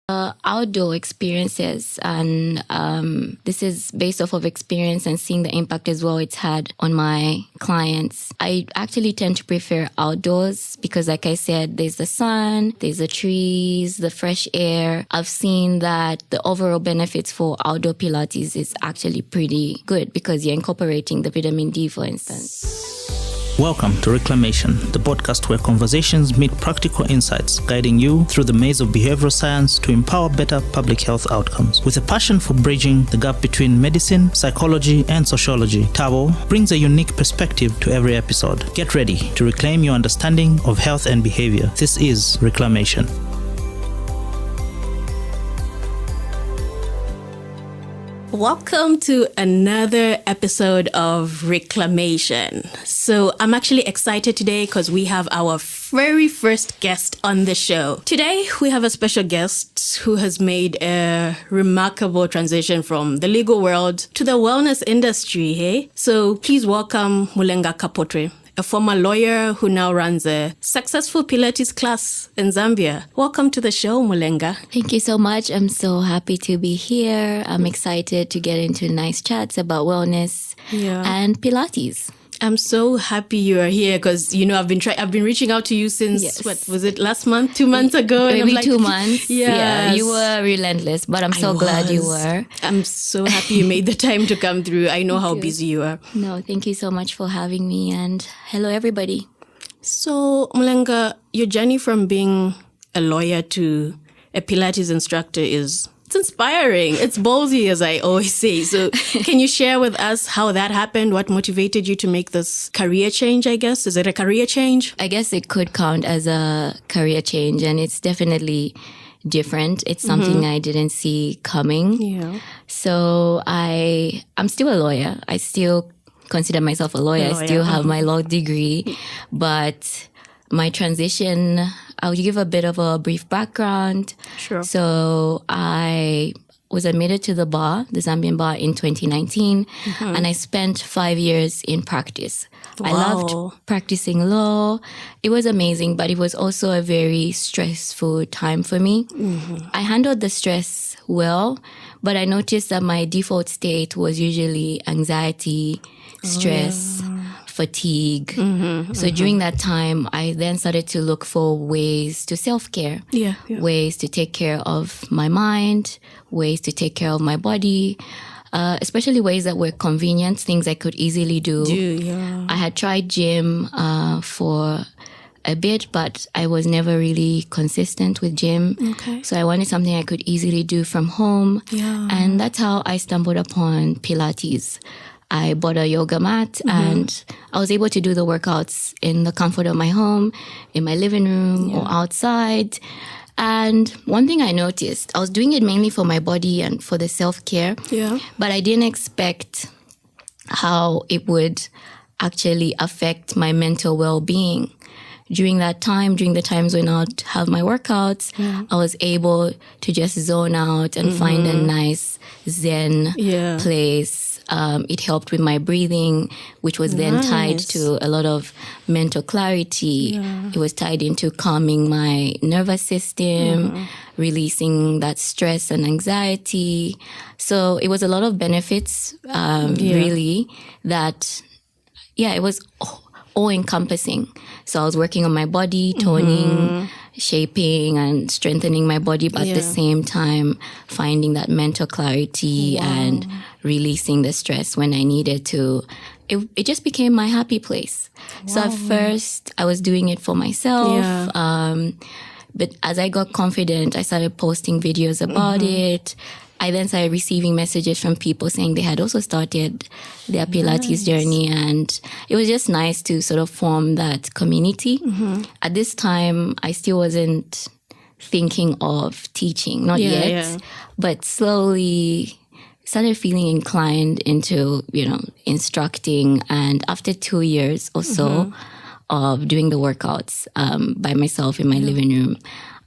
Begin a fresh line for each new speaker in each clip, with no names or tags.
Outdoor experiences, and this is based off of experience and seeing the impact as well it's had on my clients. I actually tend to prefer outdoors because, like I said, there's the sun, there's the trees, the fresh air. I've seen that the overall benefits for outdoor Pilates is actually pretty good because you're incorporating the vitamin D, for instance.
Welcome to Reclamation, the podcast where conversations meet practical insights, guiding you through the maze of behavioral science to empower better public health outcomes. With a passion for bridging the gap between medicine, psychology, and sociology, Tabo brings a unique perspective to every episode. Get ready to reclaim your understanding of health and behavior. This is Reclamation.
Welcome to another episode of Reclamation. So I'm actually excited today because we have our very first guest on the show. Today we have a special guest who has made a remarkable transition from the legal world to the wellness industry. Hey? So please welcome Mulenga Kapotre, a former lawyer who now runs a successful Pilates class in Zambia. Welcome to the show, Mulenga.
Thank you so much. I'm so happy to be here. I'm excited to get into nice chats about wellness and Pilates.
I'm so happy you are here because, you know, I've been reaching out to you since, what was it, last month, 2 months ago?
Maybe
and I'm like,
2 months.
Yes.
Yeah, you were relentless, but I'm so glad you were.
I'm so happy you made the time to come through. I know how busy you are.
No, thank you so much for having me, and hello, everybody.
So, Mulenga, your journey from being a lawyer to a Pilates instructor it's inspiring. It's ballsy, as I always say. So can you share with us how that happened? What motivated you to make this career change, I guess? Is it a career change?
I guess it could count as a career change, and it's definitely different. It's something I didn't see coming. Yeah. So I'm still a lawyer. I still consider myself a lawyer. I still have my law degree, but my transition, I'll give a bit of a brief background. Sure. So I was admitted to the Zambian bar in 2019, and I spent 5 years in practice. Wow. I loved practicing law. It was amazing, but it was also a very stressful time for me. I handled the stress well, but I noticed that my default state was usually anxiety, stress, fatigue. So during that time, I then started to look for ways to self-care, ways to take care of my mind, ways to take care of my body, especially ways that were convenient, things I could easily do. I had tried gym for a bit, but I was never really consistent with gym. So I wanted something I could easily do from home. And that's how I stumbled upon Pilates. I bought a yoga mat and I was able to do the workouts in the comfort of my home, in my living room or outside. And one thing I noticed, I was doing it mainly for my body and for the self-care, but I didn't expect how it would actually affect my mental well-being. During that time, during the times when I'd have my workouts, I was able to just zone out and find a nice Zen place. It helped with my breathing, which was then tied to a lot of mental clarity. It was tied into calming my nervous system, releasing that stress and anxiety. So it was a lot of benefits, really, that, it was all-encompassing. So I was working on my body, toning, shaping and strengthening my body, but at the same time finding that mental clarity and releasing the stress when I needed to. It just became my happy place. So at first I was doing it for myself, but as I got confident, I started posting videos about it. I then started receiving messages from people saying they had also started their Pilates journey, and it was just nice to sort of form that community. At this time, I still wasn't thinking of teaching, not yet, but slowly started feeling inclined into, instructing. And after 2 years or so of doing the workouts by myself in my living room,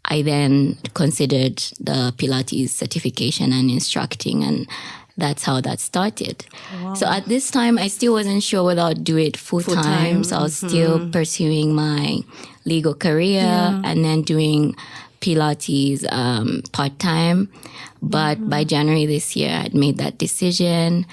I then considered the Pilates certification and instructing, and that's how that started. Wow. So at this time, I still wasn't sure whether I'd do it full time. So I was still pursuing my legal career and then doing Pilates part-time. But by January this year, I'd made that decision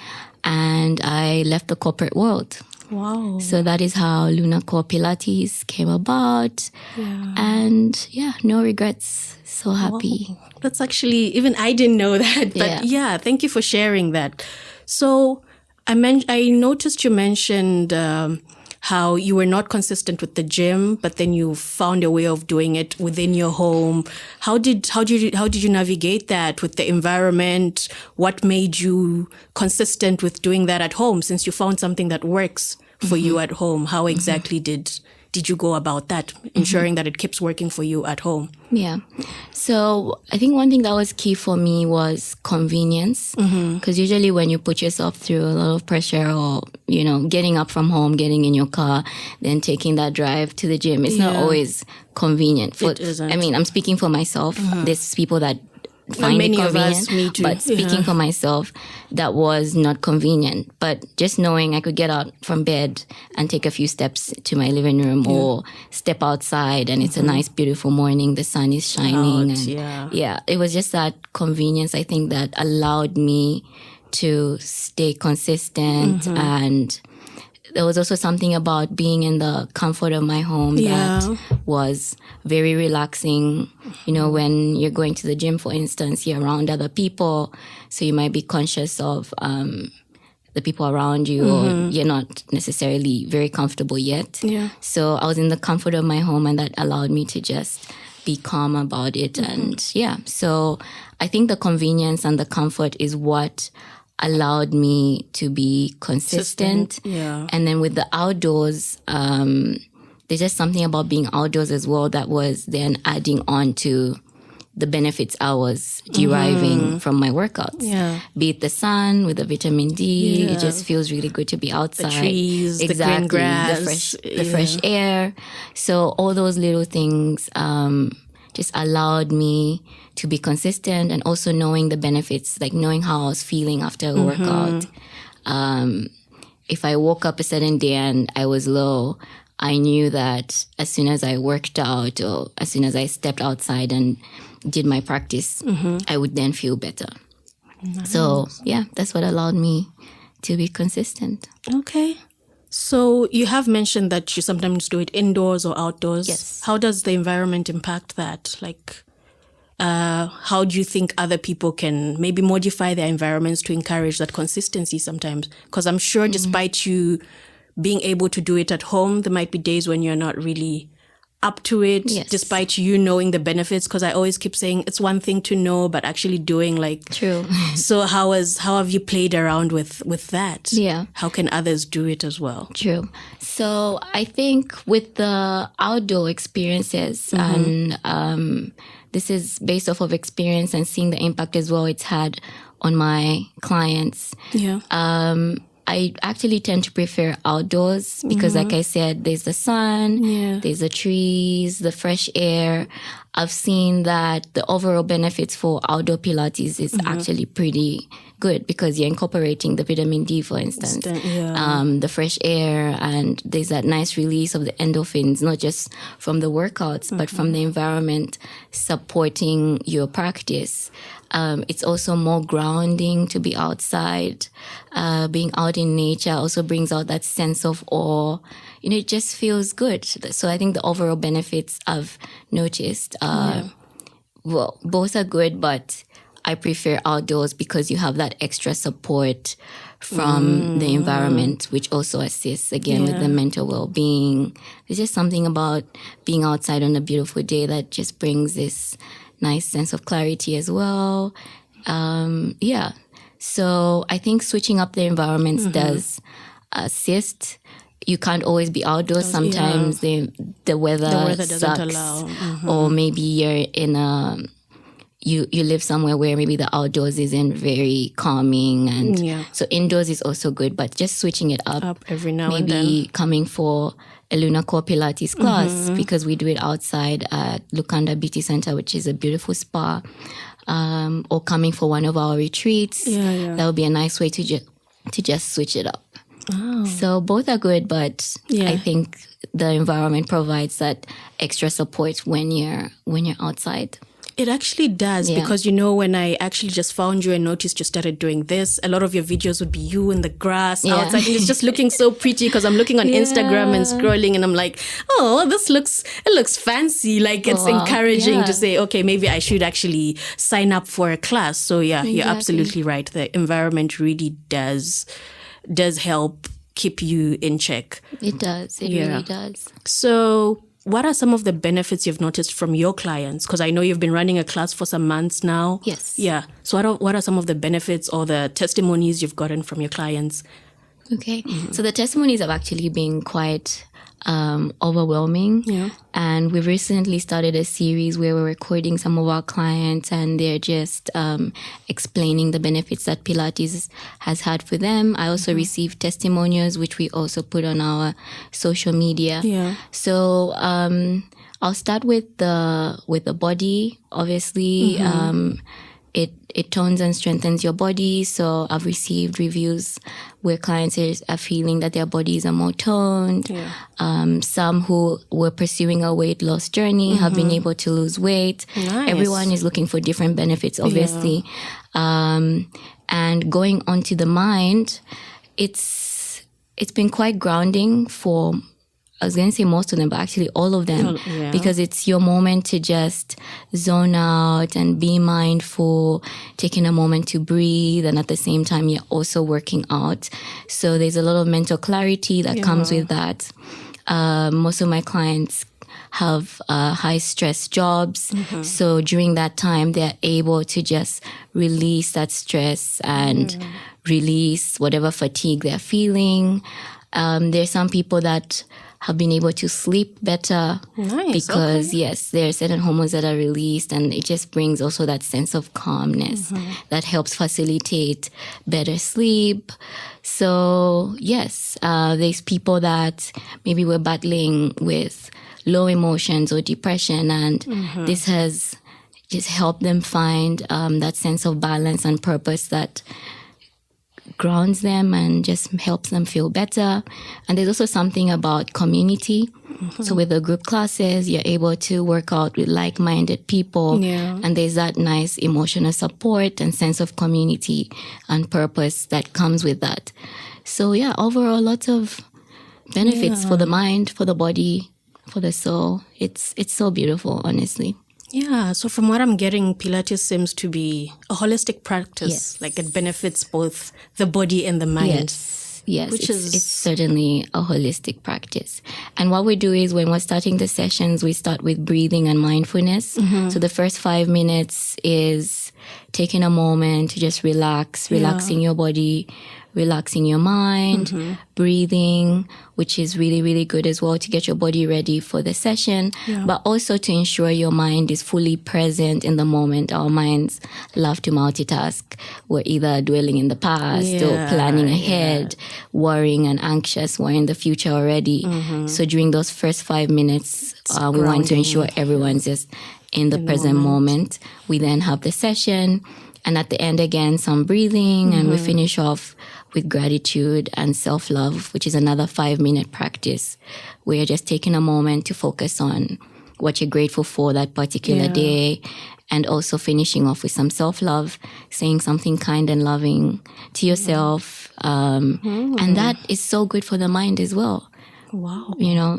and I left the corporate world.
Wow.
So that is how Lunacore Pilates came about. Yeah. And no regrets. So happy.
Wow. That's actually, even I didn't know that. But thank you for sharing that. So I noticed you mentioned how you were not consistent with the gym, but then you found a way of doing it within your home. How did you navigate that with the environment? What made you consistent with doing that at home, since you found something that works for you at home? How exactly did you go about that, ensuring that it keeps working for you at home?
Yeah. So I think one thing that was key for me was convenience. Because usually when you put yourself through a lot of pressure or, getting up from home, getting in your car, then taking that drive to the gym, it's not always convenient.
It isn't.
I mean, I'm speaking for myself. There's people that find it convenient,
of us, me too.
But speaking for myself, that was not convenient. But just knowing I could get out from bed and take a few steps to my living room or step outside and it's a nice, beautiful morning, the sun is shining. It was just that convenience, I think, that allowed me to stay consistent. And there was also something about being in the comfort of my home that was very relaxing. When you're going to the gym, for instance, you're around other people, so you might be conscious of the people around you, or you're not necessarily very comfortable yet. Yeah. So I was in the comfort of my home, and that allowed me to just be calm about it. And so I think the convenience and the comfort is what allowed me to be consistent.
Yeah.
And then with the outdoors, there's just something about being outdoors as well that was then adding on to the benefits I was deriving from my workouts. Yeah. Be it the sun with the vitamin D, it just feels really good to be outside.
The trees, the green grass,
the fresh air. So all those little things just allowed me to be consistent, and also knowing the benefits, like knowing how I was feeling after a workout. If I woke up a certain day and I was low, I knew that as soon as I worked out or as soon as I stepped outside and did my practice, I would then feel better. Nice. So that's what allowed me to be consistent.
Okay. So you have mentioned that you sometimes do it indoors or outdoors.
Yes.
How does the environment impact that? Like, how do you think other people can maybe modify their environments to encourage that consistency sometimes? Because I'm sure despite you being able to do it at home, there might be days when you're not really up to it, despite you knowing the benefits. Because I always keep saying it's one thing to know, but actually doing, like,
true.
So how have you played around with that?
Yeah.
How can others do it as well?
True. So I think with the outdoor experiences, and this is based off of experience and seeing the impact as well it's had on my clients.
Yeah.
I actually tend to prefer outdoors because, like I said, there's the sun, there's the trees, the fresh air. I've seen that the overall benefits for outdoor Pilates is actually pretty good because you're incorporating the vitamin D, for instance, the fresh air, and there's that nice release of the endorphins, not just from the workouts, but from the environment supporting your practice. It's also more grounding to be outside. Being out in nature also brings out that sense of awe. It just feels good. So I think the overall benefits I've noticed, well, both are good, but I prefer outdoors because you have that extra support from the environment, which also assists again with the mental well-being. There's just something about being outside on a beautiful day that just brings this nice sense of clarity as well. So I think switching up the environments does assist. You can't always be outdoors. Sometimes the weather
doesn't
sucks,
allow.
or maybe you're in you live somewhere where maybe the outdoors isn't very calming, and so indoors is also good. But just switching it up
every now and
maybe
then.
Coming for a Lunacore Pilates class because we do it outside at Lukanda Beauty Center, which is a beautiful spa, or coming for one of our retreats. That would be a nice way to just switch it up. So both are good, but I think the environment provides that extra support when you're outside.
It actually does because, when I actually just found you and noticed you started doing this, a lot of your videos would be you in the grass outside. And it's just looking so pretty because I'm looking on Instagram and scrolling and I'm like, oh, it looks fancy. Like it's encouraging to say, okay, maybe I should actually sign up for a class. So you're absolutely right. The environment really does help keep you in check.
It does. It really does.
So what are some of the benefits you've noticed from your clients? Because I know you've been running a class for some months now.
Yes.
Yeah. So what are some of the benefits or the testimonies you've gotten from your clients?
Okay. So the testimonies have actually been quite overwhelming. Yeah. And we've recently started a series where we're recording some of our clients and they're just explaining the benefits that Pilates has had for them. I also received testimonials, which we also put on our social media. Yeah. So I'll start with the body. Obviously, it tones and strengthens your body. So I've received reviews where clients are feeling that their bodies are more toned. Yeah. Some who were pursuing a weight loss journey have been able to lose weight. Nice. Everyone is looking for different benefits, obviously. Yeah. And going onto the mind, it's been quite grounding for, I was going to say most of them, but actually all of them, because it's your moment to just zone out and be mindful, taking a moment to breathe, and at the same time, you're also working out. So there's a lot of mental clarity that comes with that. Most of my clients have high stress jobs. So during that time, they're able to just release that stress and release whatever fatigue they're feeling. There's some people that have been able to sleep better because, there are certain hormones that are released and it just brings also that sense of calmness that helps facilitate better sleep. So, there's people that maybe were battling with low emotions or depression and this has just helped them find that sense of balance and purpose that grounds them and just helps them feel better. And there's also something about community. So with the group classes, you're able to work out with like-minded people. And there's that nice emotional support and sense of community and purpose that comes with that. So overall, lots of benefits for the mind, for the body, for the soul. It's so beautiful, honestly.
Yeah, so from what I'm getting, Pilates seems to be a holistic practice. Like it benefits both the body and the mind.
Yes, it's certainly a holistic practice. And what we do is when we're starting the sessions, we start with breathing and mindfulness. So the first 5 minutes is taking a moment to just relaxing your body, relaxing your mind, breathing, which is really, really good as well to get your body ready for the session, but also to ensure your mind is fully present in the moment. Our minds love to multitask. We're either dwelling in the past or planning ahead, worrying and anxious. We're in the future already. So during those first 5 minutes, we want to ensure everyone's just in the present moment. We then have the session. And at the end, again, some breathing, and we finish off with gratitude and self-love, which is another 5-minute practice where you're just taking a moment to focus on what you're grateful for that particular day, and also finishing off with some self-love, saying something kind and loving to yourself. And that is so good for the mind as well.
Wow.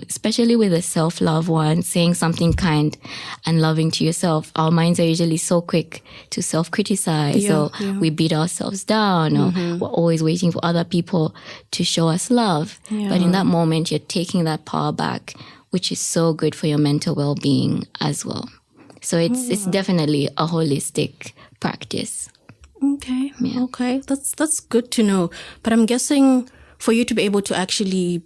Especially with a self-love one, saying something kind and loving to yourself. Our minds are usually so quick to self-criticize, or we beat ourselves down, or we're always waiting for other people to show us love. But in that moment, you're taking that power back, which is so good for your mental well-being as well. So it's definitely a holistic practice.
Okay. Okay. That's good to know. But I'm guessing for you to be able to actually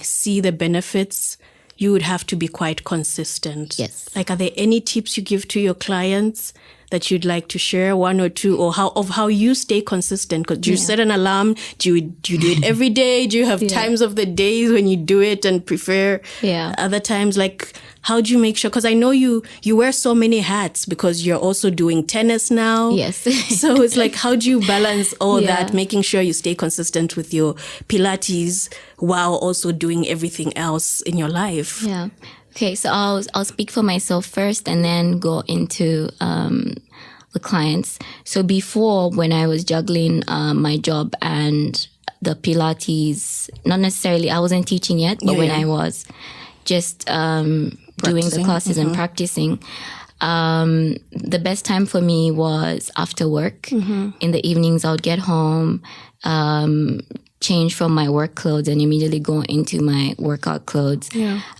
see the benefits, you would have to be quite consistent.
Yes.
Like, are there any tips you give to your clients that you'd like to share, one or two, or how you stay consistent? Because do you set an alarm? Do you do it every day? Do you have times of the days when you do it and prefer other times? Like, how do you make sure? Because I know you wear so many hats because you're also doing tennis now.
Yes.
So it's like, how do you balance all that, making sure you stay consistent with your Pilates while also doing everything else in your life?
Yeah. Okay, so I'll speak for myself first and then go into the clients. So before, when I was juggling my job and the Pilates, not necessarily, I wasn't teaching yet, but when I was just doing the classes and practicing, the best time for me was after work. In the evenings, I would get home, change from my work clothes and immediately go into my workout clothes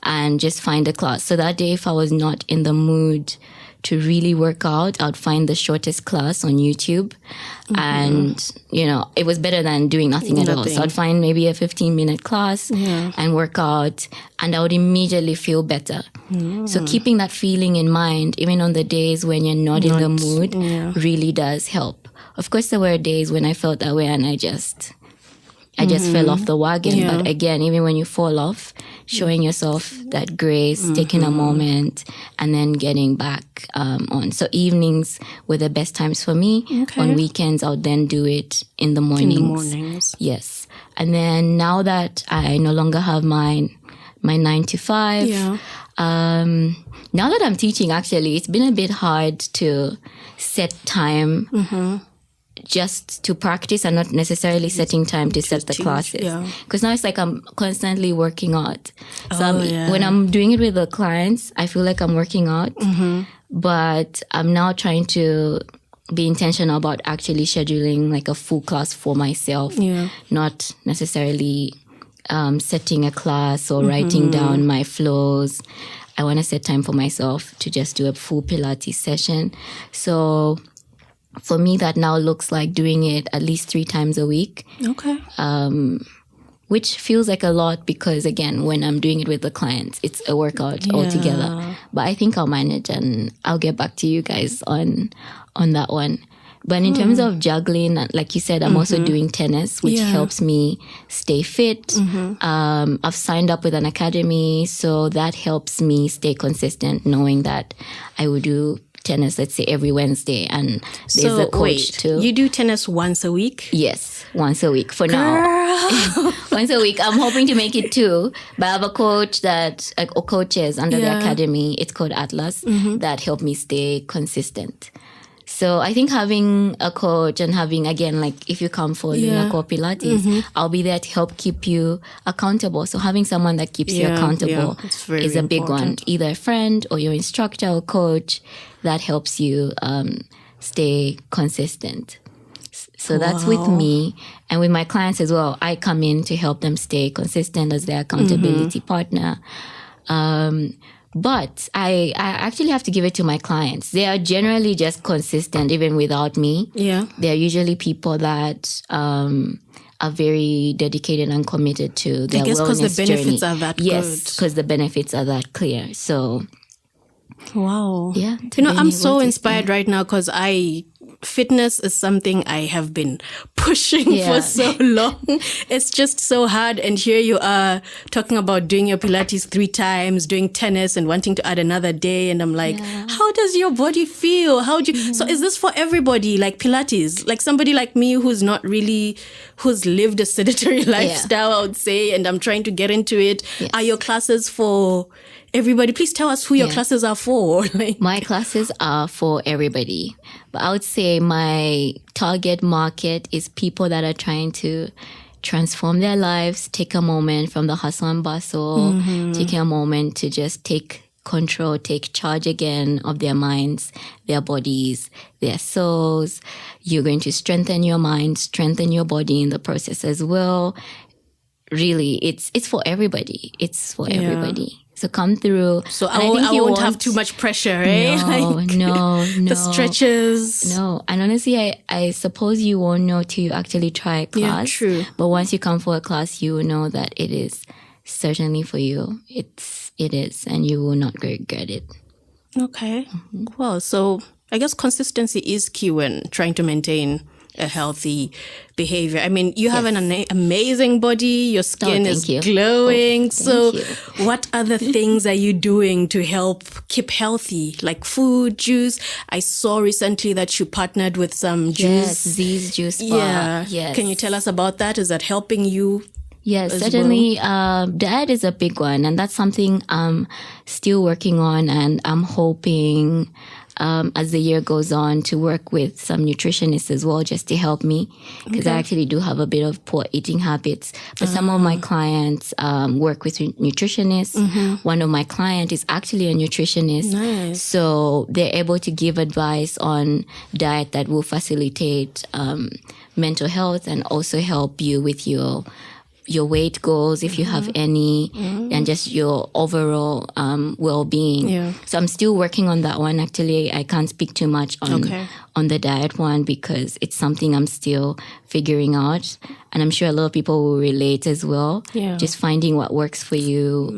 and just find a class. So that day, if I was not in the mood to really work out, I'd find the shortest class on YouTube. And, it was better than doing nothing at all. So I'd find maybe a 15-minute class and work out, and I would immediately feel better. So keeping that feeling in mind, even on the days when you're not in the mood, really does help. Of course, there were days when I felt that way and I just fell off the wagon. But again, even when you fall off, showing yourself that grace, taking a moment, and then getting back on. So evenings were the best times for me. Okay. On weekends, I would then do it in the mornings. Yes. And then now that I no longer have my 9 to 5, now that I'm teaching, actually, it's been a bit hard to set time just to practice and not necessarily setting time to set the classes. Because now it's like I'm constantly working out. So when I'm doing it with the clients, I feel like I'm working out. But I'm now trying to be intentional about actually scheduling like a full class for myself. Not necessarily setting a class or writing down my flows. I want to set time for myself to just do a full Pilates session. So for me, that now looks like doing it at least 3 times a week. Okay. Which feels like a lot because, again, when I'm doing it with the clients, it's a workout altogether. But I think I'll manage and I'll get back to you guys on that one. But in terms of juggling, like you said, I'm also doing tennis, which helps me stay fit. I've signed up with an academy, so that helps me stay consistent, knowing that I will do tennis, let's say, every Wednesday, and there's a coach too.
You do tennis once a week?
Yes, once a week for now. Once a week. I'm hoping to make it 2, but I have a coach or coaches under the academy. It's called Atlas that help me stay consistent. So I think having a coach and having, again, like if you come for Lunaco or Pilates, I'll be there to help keep you accountable. So having someone that keeps you accountable is a big one. Either a friend or your instructor or coach that helps you stay consistent. So that's with me. And with my clients as well, I come in to help them stay consistent as their accountability partner. But I actually have to give it to my clients. They are generally just consistent even without me. They're usually people that are very dedicated and committed to their wellness journey. I guess because the benefits are that good. Yes, because the benefits are that clear. So,
wow. Yeah. I'm so inspired right now because fitness is something I have been pushing for so long. It's just so hard. And here you are talking about doing your Pilates 3 times, doing tennis and wanting to add another day. And I'm like, how does your body feel? So is this for everybody? Like Pilates, like somebody like me who's lived a sedentary lifestyle, I would say, and I'm trying to get into it. Yes. Are your classes for everybody? Please tell us who your classes are for.
My classes are for everybody. But I would say my target market is people that are trying to transform their lives, take a moment from the hustle and bustle, taking a moment to just take control, take charge again of their minds, their bodies, their souls. You're going to strengthen your mind, strengthen your body in the process as well. Really, it's for everybody. It's for everybody. So come through.
So I won't have too much pressure, eh?
No.
The stretches.
No. And honestly, I suppose you won't know till you actually try a class.
Yeah, true.
But once you come for a class, you will know that it is certainly for you. It is, and you will not regret it.
Okay. Well, so I guess consistency is key when trying to maintain a healthy behavior. I mean, you have an amazing body. Your skin is glowing. What other things are you doing to help keep healthy? Like food, juice. I saw recently that you partnered with some juice.
Yes, Z's Juice Bar.
Yeah.
Yes.
Can you tell us about that? Is that helping you?
Yes, certainly. Diet is a big one, and that's something I'm still working on, and I'm hoping as the year goes on to work with some nutritionists as well, just to help me, because I actually do have a bit of poor eating habits. But some of my clients work with nutritionists. One of my clients is actually a nutritionist.
Nice.
So they're able to give advice on diet that will facilitate mental health and also help you with your weight goals, if you have any, and just your overall well-being.
Yeah.
So I'm still working on that one. Actually, I can't speak too much on the diet one because it's something I'm still figuring out. And I'm sure a lot of people will relate as well.
Yeah.
Just finding what works for you.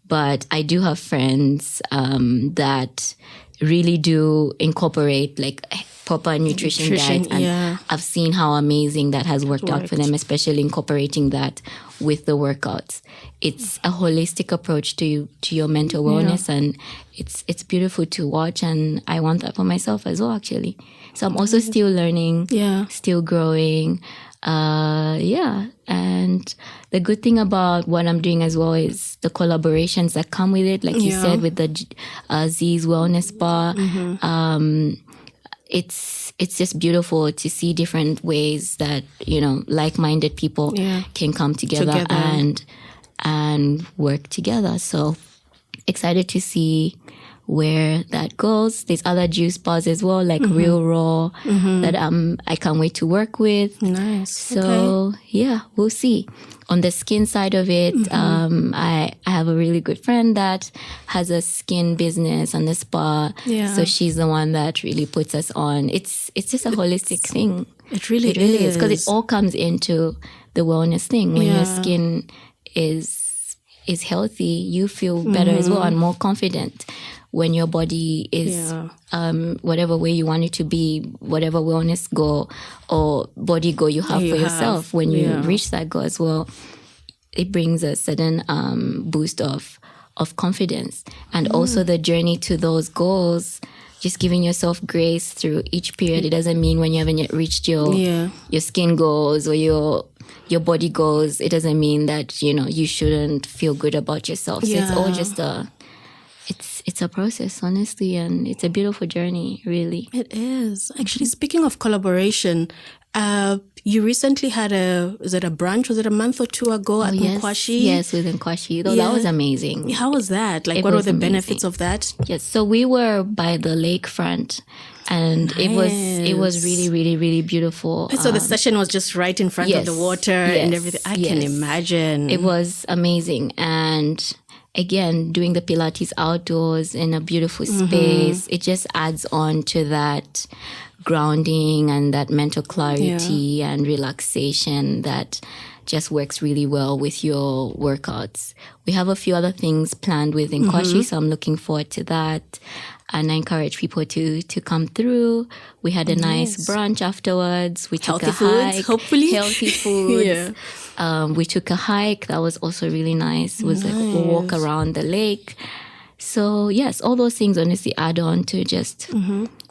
But I do have friends that really do incorporate like proper nutrition diet, and I've seen how amazing that has worked out for them, especially incorporating that with the workouts. It's a holistic approach to your mental wellness, and it's beautiful to watch, and I want that for myself as well, actually. So I'm also still learning, still growing. And the good thing about what I'm doing as well is the collaborations that come with it, like you said, with the Z's Wellness Bar. It's just beautiful to see different ways that, like-minded people can come together and work together. So excited to see where that goes. There's other juice bars as well, like Real Raw, that I can't wait to work with.
Nice.
So we'll see. On the skin side of it, I have a really good friend that has a skin business and a spa. Yeah. So she's the one that really puts us on. It's just a holistic thing.
It really is.
Because it all comes into the wellness thing. When your skin is healthy, you feel better as well and more confident. When your body is whatever way you want it to be, whatever wellness goal or body goal you have for yourself, when you reach that goal as well, it brings a sudden boost of confidence. And also the journey to those goals, just giving yourself grace through each period. It doesn't mean when you haven't yet reached your skin goals or your body goals, it doesn't mean that, you shouldn't feel good about yourself. So it's all just it's a process, honestly, and it's a beautiful journey, really.
It is. Actually, speaking of collaboration, you recently had a brunch? Was it a month or two ago at Nkwashi?
Yes, with Nkwashi. That was amazing.
How was that? Like, what were the benefits of that?
Yes, so we were by the lakefront. And it was really, really, really beautiful.
So the session was just right in front of the water and everything. I can imagine.
It was amazing. And again, doing the Pilates outdoors in a beautiful space, it just adds on to that grounding and that mental clarity and relaxation that just works really well with your workouts. We have a few other things planned with Nkwashi, so I'm looking forward to that. And I encourage people to come through. We had a nice brunch afterwards. We took a hike.
Hopefully.
Healthy foods. We took a hike. That was also really nice. It was like a walk around the lake. So yes, all those things honestly add on to just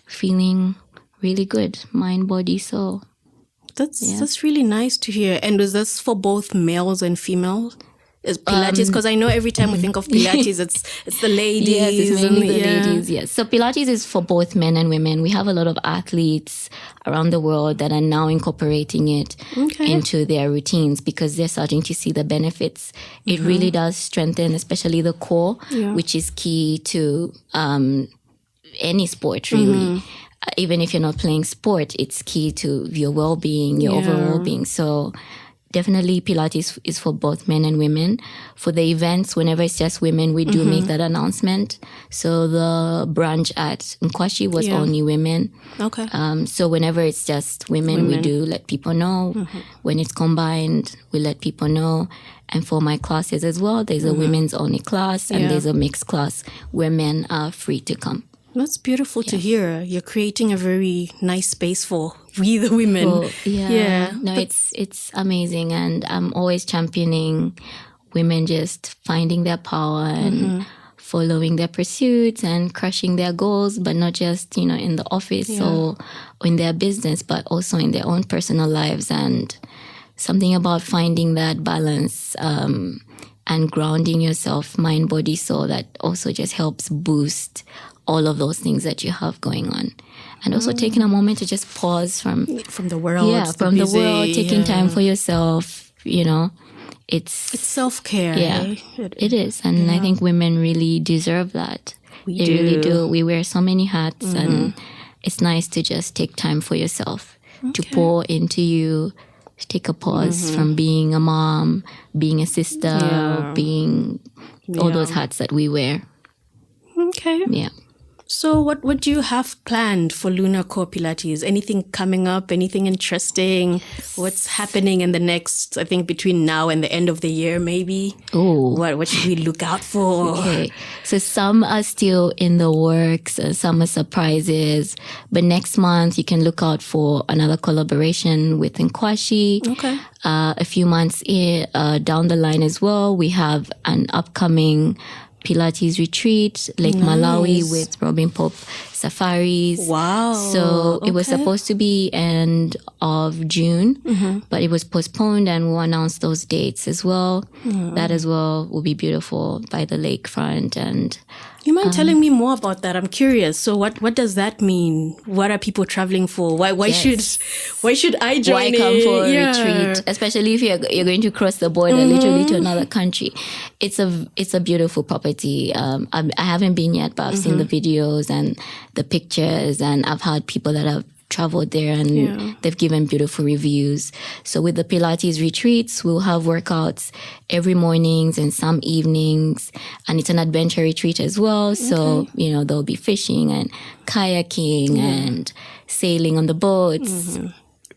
feeling really good. Mind, body, soul.
That's really nice to hear. And was this for both males and females? Is Pilates, because I know every time we think of Pilates, it's the ladies.
Yes, it's mainly the ladies, yes. So Pilates is for both men and women. We have a lot of athletes around the world that are now incorporating it into their routines because they're starting to see the benefits. It really does strengthen, especially the core, which is key to any sport, really. Even if you're not playing sport, it's key to your well-being, your overall well-being. So definitely Pilates is for both men and women. For the events, whenever it's just women, we do make that announcement. So the brunch at Nkwashi was only women. Okay. So whenever it's just women, we do let people know. When it's combined, we let people know. And for my classes as well, there's a women's only class and there's a mixed class where men are free to come.
That's beautiful to hear. You're creating a very nice space for we the women.
Well, no, it's amazing, and I'm always championing women just finding their power and following their pursuits and crushing their goals, but not just, in the office or in their business, but also in their own personal lives. And something about finding that balance and grounding yourself, mind, body, soul, that also just helps boost all of those things that you have going on. And also taking a moment to just pause from
the world.
Yeah, from the world, taking time for yourself, It's
self-care.
Yeah, it is. And I think women really deserve that. They really do. We wear so many hats, and it's nice to just take time for yourself, to pour into you, to take a pause from being a mom, being a sister, being all those hats that we wear.
Okay.
Yeah.
So what do you have planned for Lunar Core Pilates? Anything coming up? Anything interesting? What's happening in the next, I think, between now and the end of the year, maybe?
Oh.
What should we look out for?
Okay. So some are still in the works, some are surprises. But next month, you can look out for another collaboration with Nkwashi.
Okay.
A few months down the line as well, we have an upcoming Pilates retreat, Lake Malawi with Robin Pope Safaris.
Wow.
So it was supposed to be end of June, but it was postponed, and we'll announce those dates as well. That as well will be beautiful by the lakefront. And
you mind telling me more about that? I'm curious. So what does that mean? What are people traveling for? Why should I join?
Why come for a retreat? Especially if you're going to cross the border literally to another country. It's a beautiful property. I haven't been yet, but I've seen the videos and the pictures, and I've had people that have traveled there and they've given beautiful reviews. So with the Pilates retreats, we'll have workouts every mornings and some evenings, and it's an adventure retreat as well. So, there'll be fishing and kayaking and sailing on the boats.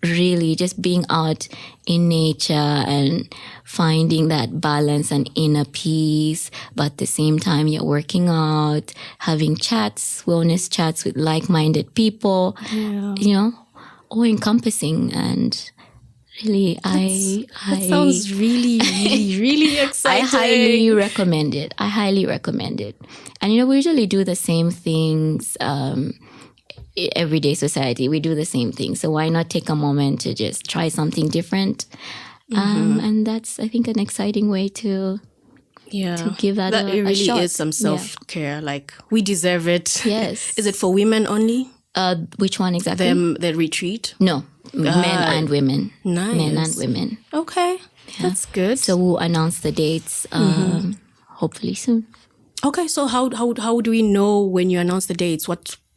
Really just being out in nature and finding that balance and inner peace, but at the same time you're working out, having chats, wellness chats with like-minded people, all encompassing. And really, that
sounds really, really, really exciting.
I highly recommend it. And we usually do the same things. Everyday society, we do the same thing. So why not take a moment to just try something different? And that's, I think, an exciting way to give that a
it really
shot.
is some self-care. Like, we deserve it.
Yes.
Is it for women only?
Which one exactly?
The retreat?
No, men and women.
Nice.
Men and women.
Okay, that's good.
So we'll announce the dates hopefully soon.
Okay, so how do we know when you announce the dates?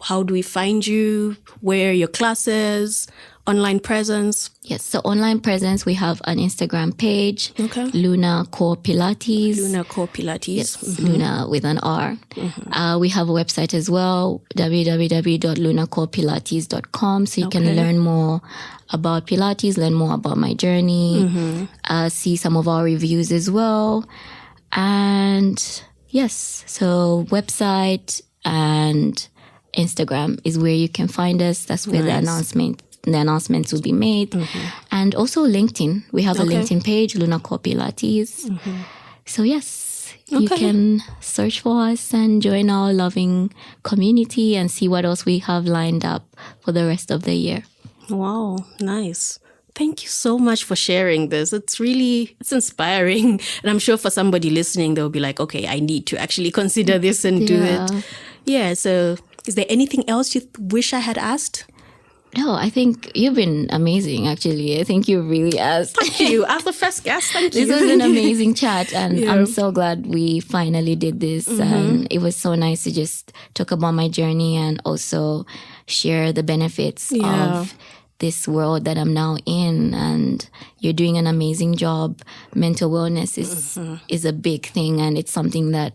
How do we find you? Where are your classes? Online presence?
Yes, so online presence, we have an Instagram page, Lunar Core Pilates.
Lunar Core Pilates.
Yes, Luna with an R. We have a website as well, www.lunarcorepilates.com, so you can learn more about Pilates, learn more about my journey, see some of our reviews as well. And yes, so website and Instagram is where you can find us. That's where the announcements will be made. And also LinkedIn. We have a LinkedIn page, Lunar Core Pilates. So yes, you can search for us and join our loving community and see what else we have lined up for the rest of the year.
Wow, nice. Thank you so much for sharing this. It's inspiring. And I'm sure for somebody listening, they'll be like, okay, I need to actually consider this and do it. Yeah, so is there anything else you wish I had asked?
No, I think you've been amazing, actually. I think you really asked.
Thank you. As the first guest, thank you.
This was an amazing chat, and I'm so glad we finally did this. And it was so nice to just talk about my journey and also share the benefits of this world that I'm now in. And you're doing an amazing job. Mental wellness is a big thing, and it's something that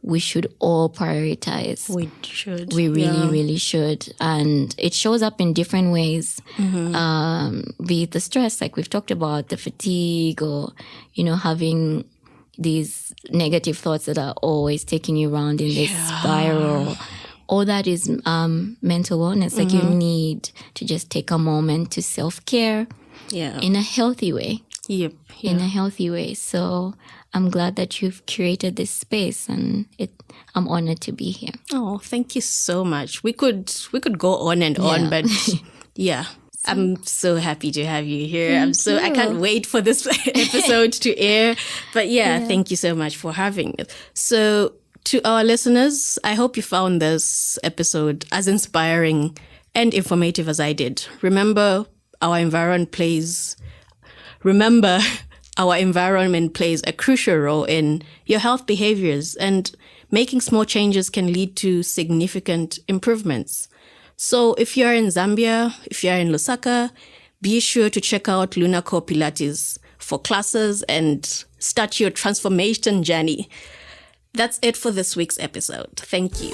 we should all prioritize.
We should.
We really, really should. And it shows up in different ways. Be it the stress, like we've talked about, the fatigue, or, having these negative thoughts that are always taking you around in this spiral, all that is mental wellness. Like you need to just take a moment to self-care in a healthy way.
Yep. Yeah.
In a healthy way. So I'm glad that you've created this space, and I'm honored to be here.
Oh, thank you so much. We could go on and on, but yeah. I'm so happy to have you here. I can't wait for this episode to air. But thank you so much for having it. So to our listeners, I hope you found this episode as inspiring and informative as I did. Remember, our environment plays a crucial role in your health behaviors, and making small changes can lead to significant improvements. So if you're in Zambia, if you're in Lusaka, be sure to check out Lunaco Pilates for classes and start your transformation journey. That's it for this week's episode. Thank you.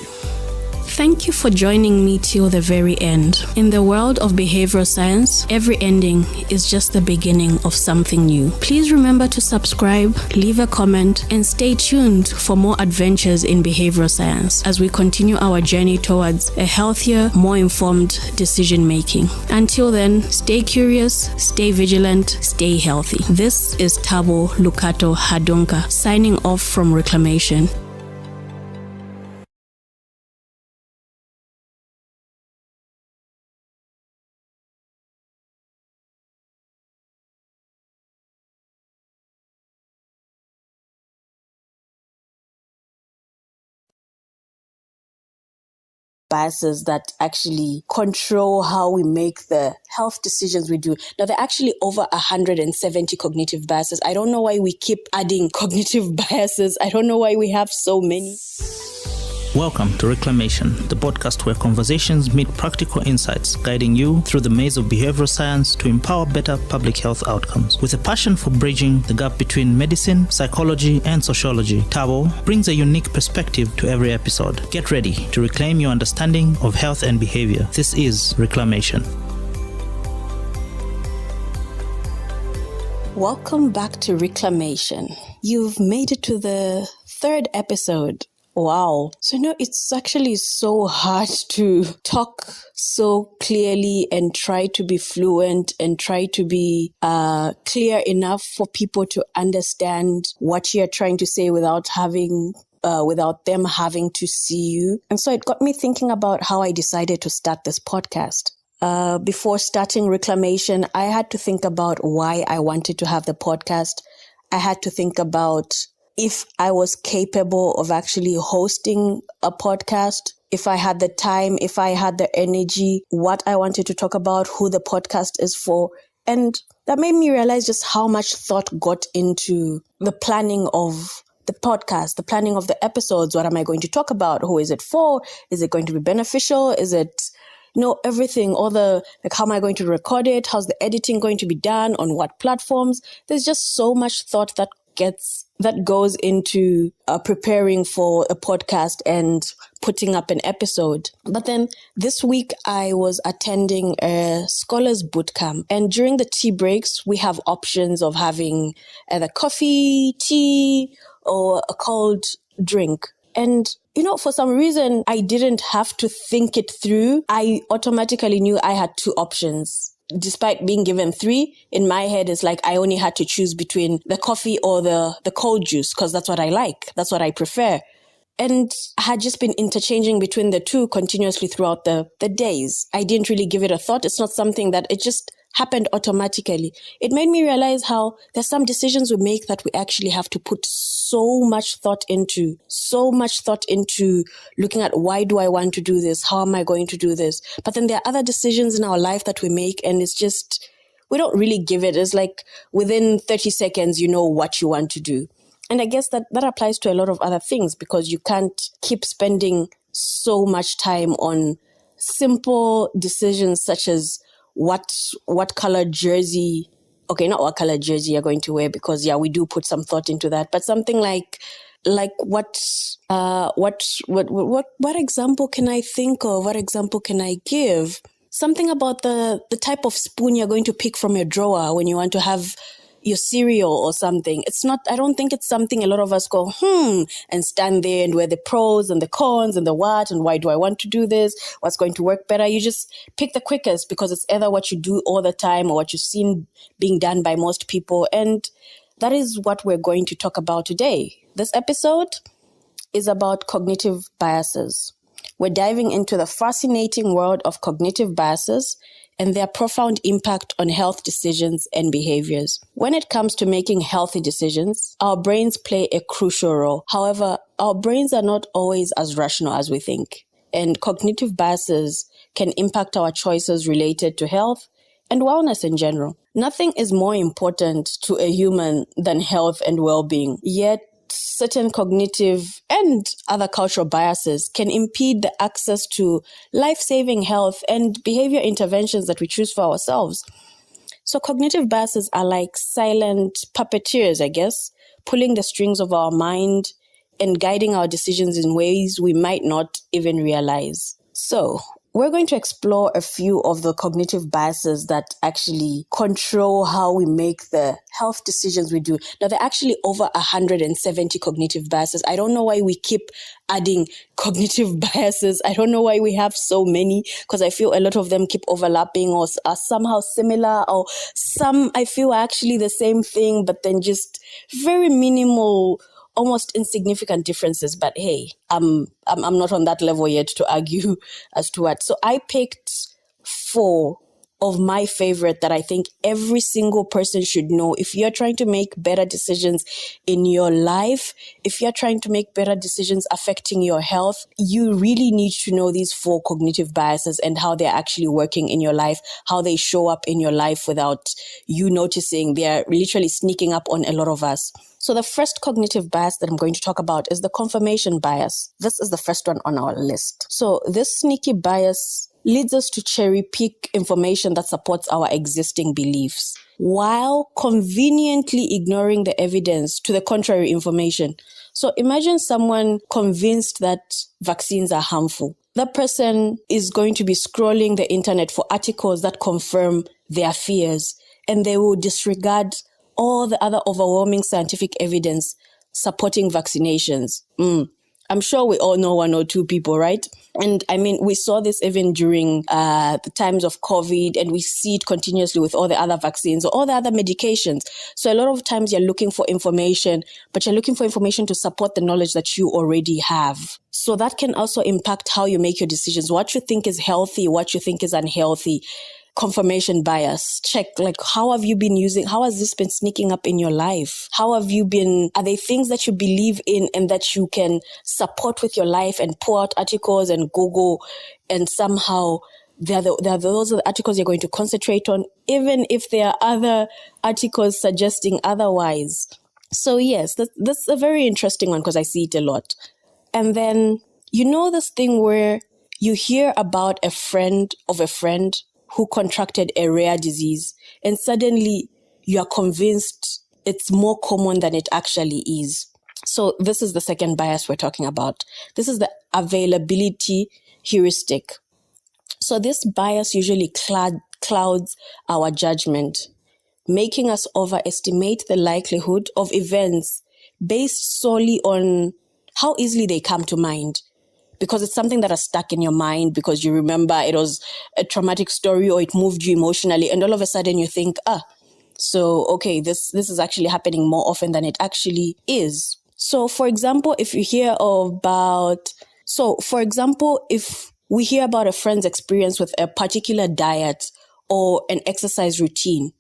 Thank you for joining me till the very end. In the world of behavioral science, every ending is just the beginning of something new. Please remember to subscribe, leave a comment, and stay tuned for more adventures in behavioral science as we continue our journey towards a healthier, more informed decision making. Until then, stay curious, stay vigilant, stay healthy. This is Tabo Lukato Hadunka signing off from Reclamation.
Biases that actually control how we make the health decisions we do. Now, there are actually over 170 cognitive biases. I don't know why we keep adding cognitive biases. I don't know why we have so many.
Welcome to Reclamation, the podcast where conversations meet practical insights, guiding you through the maze of behavioral science to empower better public health outcomes. With a passion for bridging the gap between medicine, psychology, and sociology, Tabo brings a unique perspective to every episode. Get ready to reclaim your understanding of health and behavior. This is Reclamation.
Welcome back to Reclamation. You've made it to the third episode. Wow. So, it's actually so hard to talk so clearly and try to be fluent and try to be clear enough for people to understand what you're trying to say without them having to see you. And so it got me thinking about how I decided to start this podcast. Before starting Reclamation, I had to think about why I wanted to have the podcast. I had to think about if I was capable of actually hosting a podcast, if I had the time, if I had the energy, what I wanted to talk about, who the podcast is for. And that made me realize just how much thought got into the planning of the podcast, the planning of the episodes. What am I going to talk about? Who is it for? Is it going to be beneficial? Is it, everything, all the, how am I going to record it? How's the editing going to be done? On what platforms? There's just so much thought that goes into preparing for a podcast and putting up an episode. But then this week I was attending a scholars bootcamp, and during the tea breaks we have options of having either coffee, tea, or a cold drink. And for some reason I didn't have to think it through. I automatically knew I had two options. Despite being given three, in my head, it's like I only had to choose between the coffee or the cold juice, because that's what I like. That's what I prefer. And I had just been interchanging between the two continuously throughout the days. I didn't really give it a thought. It's not something that it just happened automatically. It made me realize how there's some decisions we make that we actually have to put so much thought into looking at, why do I want to do this? How am I going to do this? But then there are other decisions in our life that we make, and it's just, we don't really give it. It's like within 30 seconds, you know what you want to do. And I guess that applies to a lot of other things, because you can't keep spending so much time on simple decisions such as what color jersey, not what color jersey you're going to wear, because we do put some thought into that, but something like what example can I think of? What example can I give? Something about the type of spoon you're going to pick from your drawer when you want to have your cereal or something. I don't think it's something a lot of us go, and stand there and weigh the pros and the cons and the what and why do I want to do this? What's going to work better? You just pick the quickest because it's either what you do all the time or what you've seen being done by most people. And that is what we're going to talk about today. This episode is about cognitive biases. We're diving into the fascinating world of cognitive biases and their profound impact on health decisions and behaviors. When it comes to making healthy decisions, our brains play a crucial role. However, our brains are not always as rational as we think, and cognitive biases can impact our choices related to health and wellness in general. Nothing is more important to a human than health and well-being, yet certain cognitive and other cultural biases can impede the access to life-saving health and behavior interventions that we choose for ourselves. So cognitive biases are like silent puppeteers, I guess, pulling the strings of our mind and guiding our decisions in ways we might not even realize. So we're going to explore a few of the cognitive biases that actually control how we make the health decisions we do. Now, there are actually over 170 cognitive biases. I don't know why we keep adding cognitive biases. I don't know why we have so many, because I feel a lot of them keep overlapping or are somehow similar, or some I feel are actually the same thing, but then just very minimal, almost insignificant differences. But hey, I'm not on that level yet to argue as to what. So I picked 4 of my favorite that I think every single person should know. If you're trying to make better decisions in your life, if you're trying to make better decisions affecting your health, you really need to know these 4 cognitive biases and how they're actually working in your life, how they show up in your life without you noticing. They're literally sneaking up on a lot of us. So the first cognitive bias that I'm going to talk about is the confirmation bias. This is the first one on our list. So this sneaky bias leads us to cherry pick information that supports our existing beliefs, while conveniently ignoring the evidence to the contrary information. So imagine someone convinced that vaccines are harmful. That person is going to be scrolling the internet for articles that confirm their fears, and they will disregard all the other overwhelming scientific evidence supporting vaccinations. I'm sure we all know 1 or 2 people, right? And I mean, we saw this even during the times of COVID, and we see it continuously with all the other vaccines or all the other medications. So a lot of times you're looking for information, but you're looking for information to support the knowledge that you already have. So that can also impact how you make your decisions, what you think is healthy, what you think is unhealthy. Confirmation bias. Check, like, how has this been sneaking up in your life? are they things that you believe in and that you can support with your life and pull out articles and Google, and somehow those are the articles you're going to concentrate on, even if there are other articles suggesting otherwise. So yes, that's a very interesting one because I see it a lot. And then, this thing where you hear about a friend of a friend who contracted a rare disease, and suddenly you are convinced it's more common than it actually is. So this is the second bias we're talking about. This is the availability heuristic. So this bias usually clouds our judgment, making us overestimate the likelihood of events based solely on how easily they come to mind. Because it's something that is stuck in your mind because you remember it was a traumatic story or it moved you emotionally, and all of a sudden you think, so okay, this is actually happening more often than it actually is. So for example, if we hear about a friend's experience with a particular diet or an exercise routine,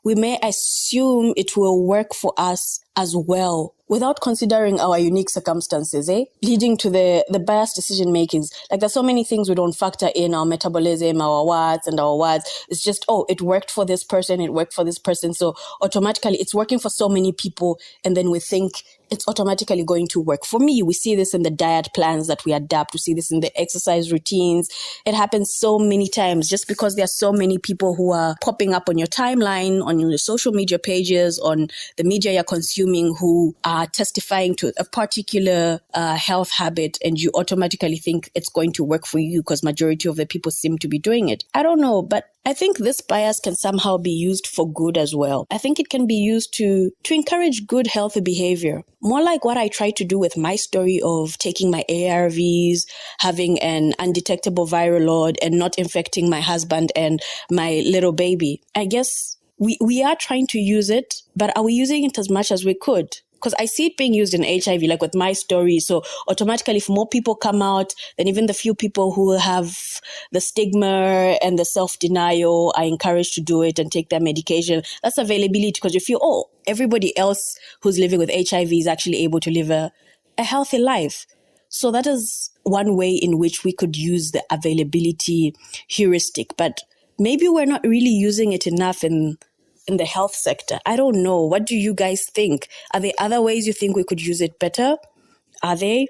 we may assume it will work for us as well without considering our unique circumstances, leading to the biased decision makings. Like, there's so many things we don't factor in: our metabolism, our watts. It's just, it worked for this person, so automatically it's working for so many people, and then we think it's automatically going to work for me. We see this in the diet plans that we adapt. We see this in the exercise routines. It happens so many times just because there are so many people who are popping up on your timeline, on your social media pages, on the media you're consuming, who are testifying to a particular health habit, and you automatically think it's going to work for you because majority of the people seem to be doing it. I don't know, but I think this bias can somehow be used for good as well. I think it can be used to encourage good, healthy behavior. More like what I try to do with my story of taking my ARVs, having an undetectable viral load, and not infecting my husband and my little baby. I guess we are trying to use it, but are we using it as much as we could? Because I see it being used in HIV, like with my story. So automatically, if more people come out, then even the few people who have the stigma and the self-denial are encouraged to do it and take their medication. That's availability, because you feel, oh, everybody else who's living with HIV is actually able to live a healthy life. So that is one way in which we could use the availability heuristic. But maybe we're not really using it enough in the health sector. I don't know. What do you guys think? Are there other ways you think we could use it better? Are they?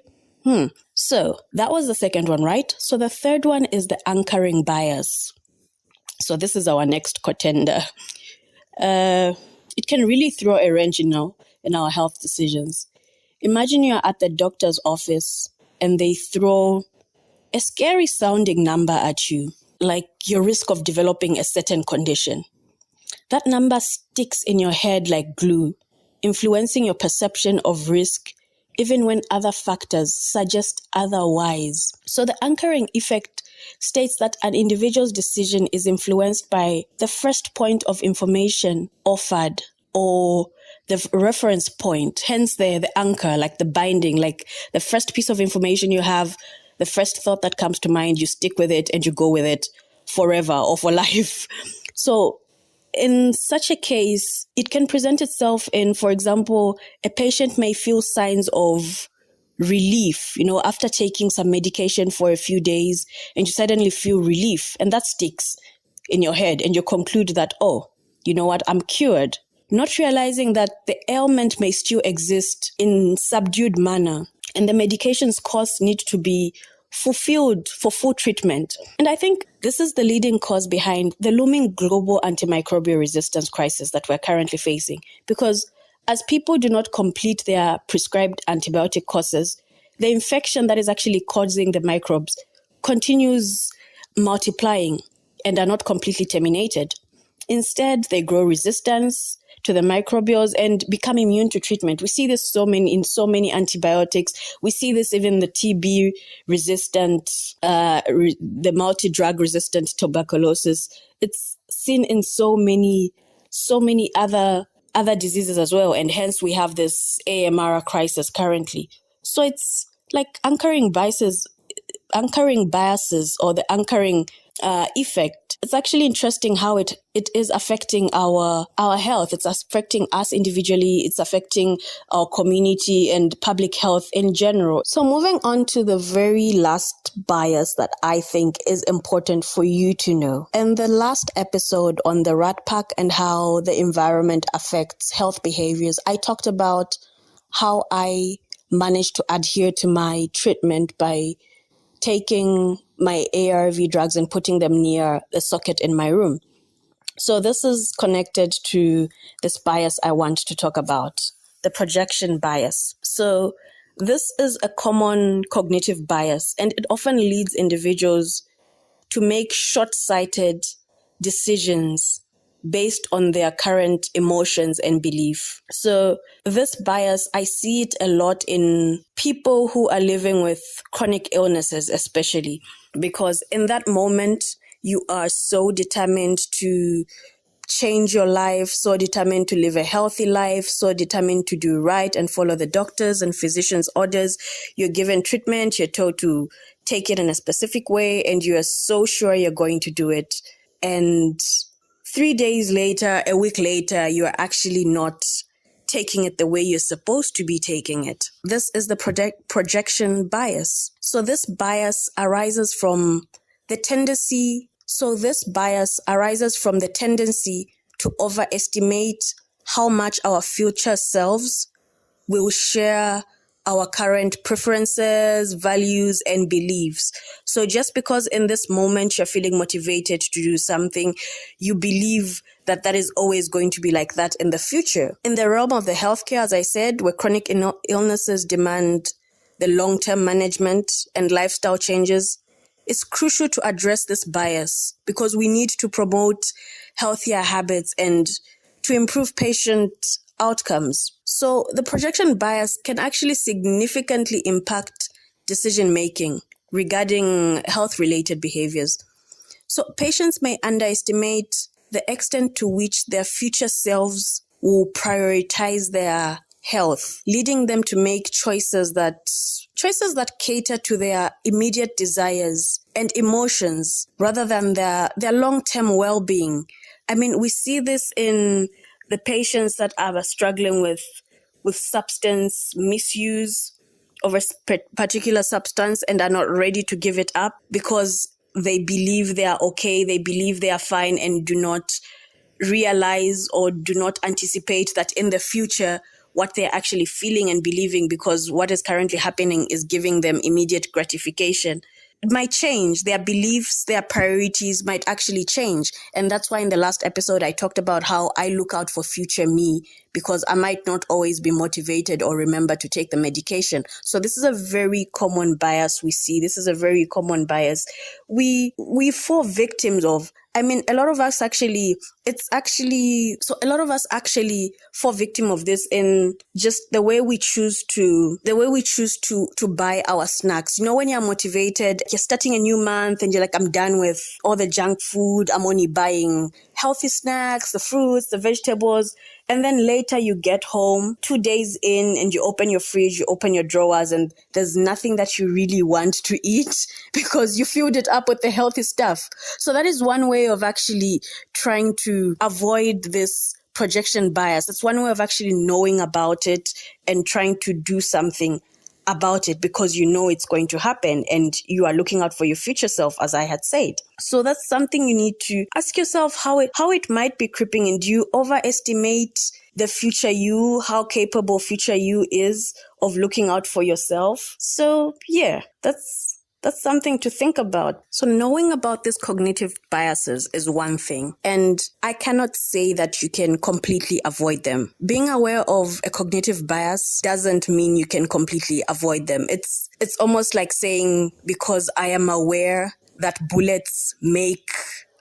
So that was the second one, right? So the third one is the anchoring bias. So this is our next contender. It can really throw a wrench, in our health decisions. Imagine you're at the doctor's office and they throw a scary sounding number at you, like your risk of developing a certain condition. That number sticks in your head like glue, influencing your perception of risk, even when other factors suggest otherwise. So the anchoring effect states that an individual's decision is influenced by the first point of information offered or the reference point, hence the anchor, like the binding, like the first piece of information you have, the first thought that comes to mind, you stick with it and you go with it forever or for life. So in such a case, it can present itself in, for example, a patient may feel signs of relief, after taking some medication for a few days, and you suddenly feel relief, and that sticks in your head, and you conclude that, oh, you know what, I'm cured, not realizing that the ailment may still exist in subdued manner, and the medication's course need to be fulfilled for full treatment. And I think this is the leading cause behind the looming global antimicrobial resistance crisis that we're currently facing. Because as people do not complete their prescribed antibiotic courses, the infection that is actually causing the microbes continues multiplying and are not completely terminated. Instead, they grow resistance to the microbials and become immune to treatment. We see this in so many antibiotics. We see this even the TB resistant, the multi-drug resistant tuberculosis. It's seen in so many other diseases as well. And hence we have this AMR crisis currently. So it's like anchoring biases or the anchoring effect. It's actually interesting how it is affecting our health. It's affecting us individually. It's affecting our community and public health in general. So moving on to the very last bias that I think is important for you to know. In the last episode on the rat pack and how the environment affects health behaviors, I talked about how I managed to adhere to my treatment by taking my ARV drugs and putting them near the socket in my room. So this is connected to this bias I want to talk about, the projection bias. So this is a common cognitive bias, and it often leads individuals to make short-sighted decisions based on their current emotions and belief. So this bias, I see it a lot in people who are living with chronic illnesses, especially because in that moment, you are so determined to change your life, so determined to live a healthy life, so determined to do right and follow the doctors' and physicians' orders. You're given treatment, you're told to take it in a specific way, and you are so sure you're going to do it. And 3 days later, a week later, you are actually not taking it the way you're supposed to be taking it. This is the projection bias. So this bias arises from the tendency to overestimate how much our future selves will share our current preferences, values, and beliefs. So just because in this moment you're feeling motivated to do something, you believe that is always going to be like that in the future. In the realm of the healthcare, as I said, where chronic illnesses demand the long-term management and lifestyle changes, it's crucial to address this bias because we need to promote healthier habits and to improve patient outcomes. So the projection bias can actually significantly impact decision-making regarding health-related behaviors. So patients may underestimate the extent to which their future selves will prioritize their health, leading them to make choices that cater to their immediate desires and emotions rather than their long-term well-being. I mean, we see this in the patients that are struggling with substance misuse of a particular substance and are not ready to give it up because they believe they are okay, they believe they are fine, and do not realize or do not anticipate that in the future what they're actually feeling and believing, because what is currently happening is giving them immediate gratification. It might change. Their beliefs, their priorities might actually change. And that's why in the last episode, I talked about how I look out for future me because I might not always be motivated or remember to take the medication. So this is a very common bias we see. This is a very common bias we fall victims of. I mean, a lot of us actually fall victim of this in just the way we choose to buy our snacks. You know, when you're motivated, you're starting a new month and you're like, I'm done with all the junk food. I'm only buying healthy snacks, the fruits, the vegetables. And then later you get home 2 days in and you open your fridge, you open your drawers, and there's nothing that you really want to eat because you filled it up with the healthy stuff. So that is one way of actually trying to avoid this projection bias. That's one way of actually knowing about it and trying to do something about it because you know it's going to happen and you are looking out for your future self, as I had said. So that's something you need to ask yourself how it might be creeping in. Do you overestimate the future you, how capable future you is of looking out for yourself? So yeah, that's something to think about. So knowing about these cognitive biases is one thing, and I cannot say that you can completely avoid them. Being aware of a cognitive bias doesn't mean you can completely avoid them. It's almost like saying, because I am aware that bullets make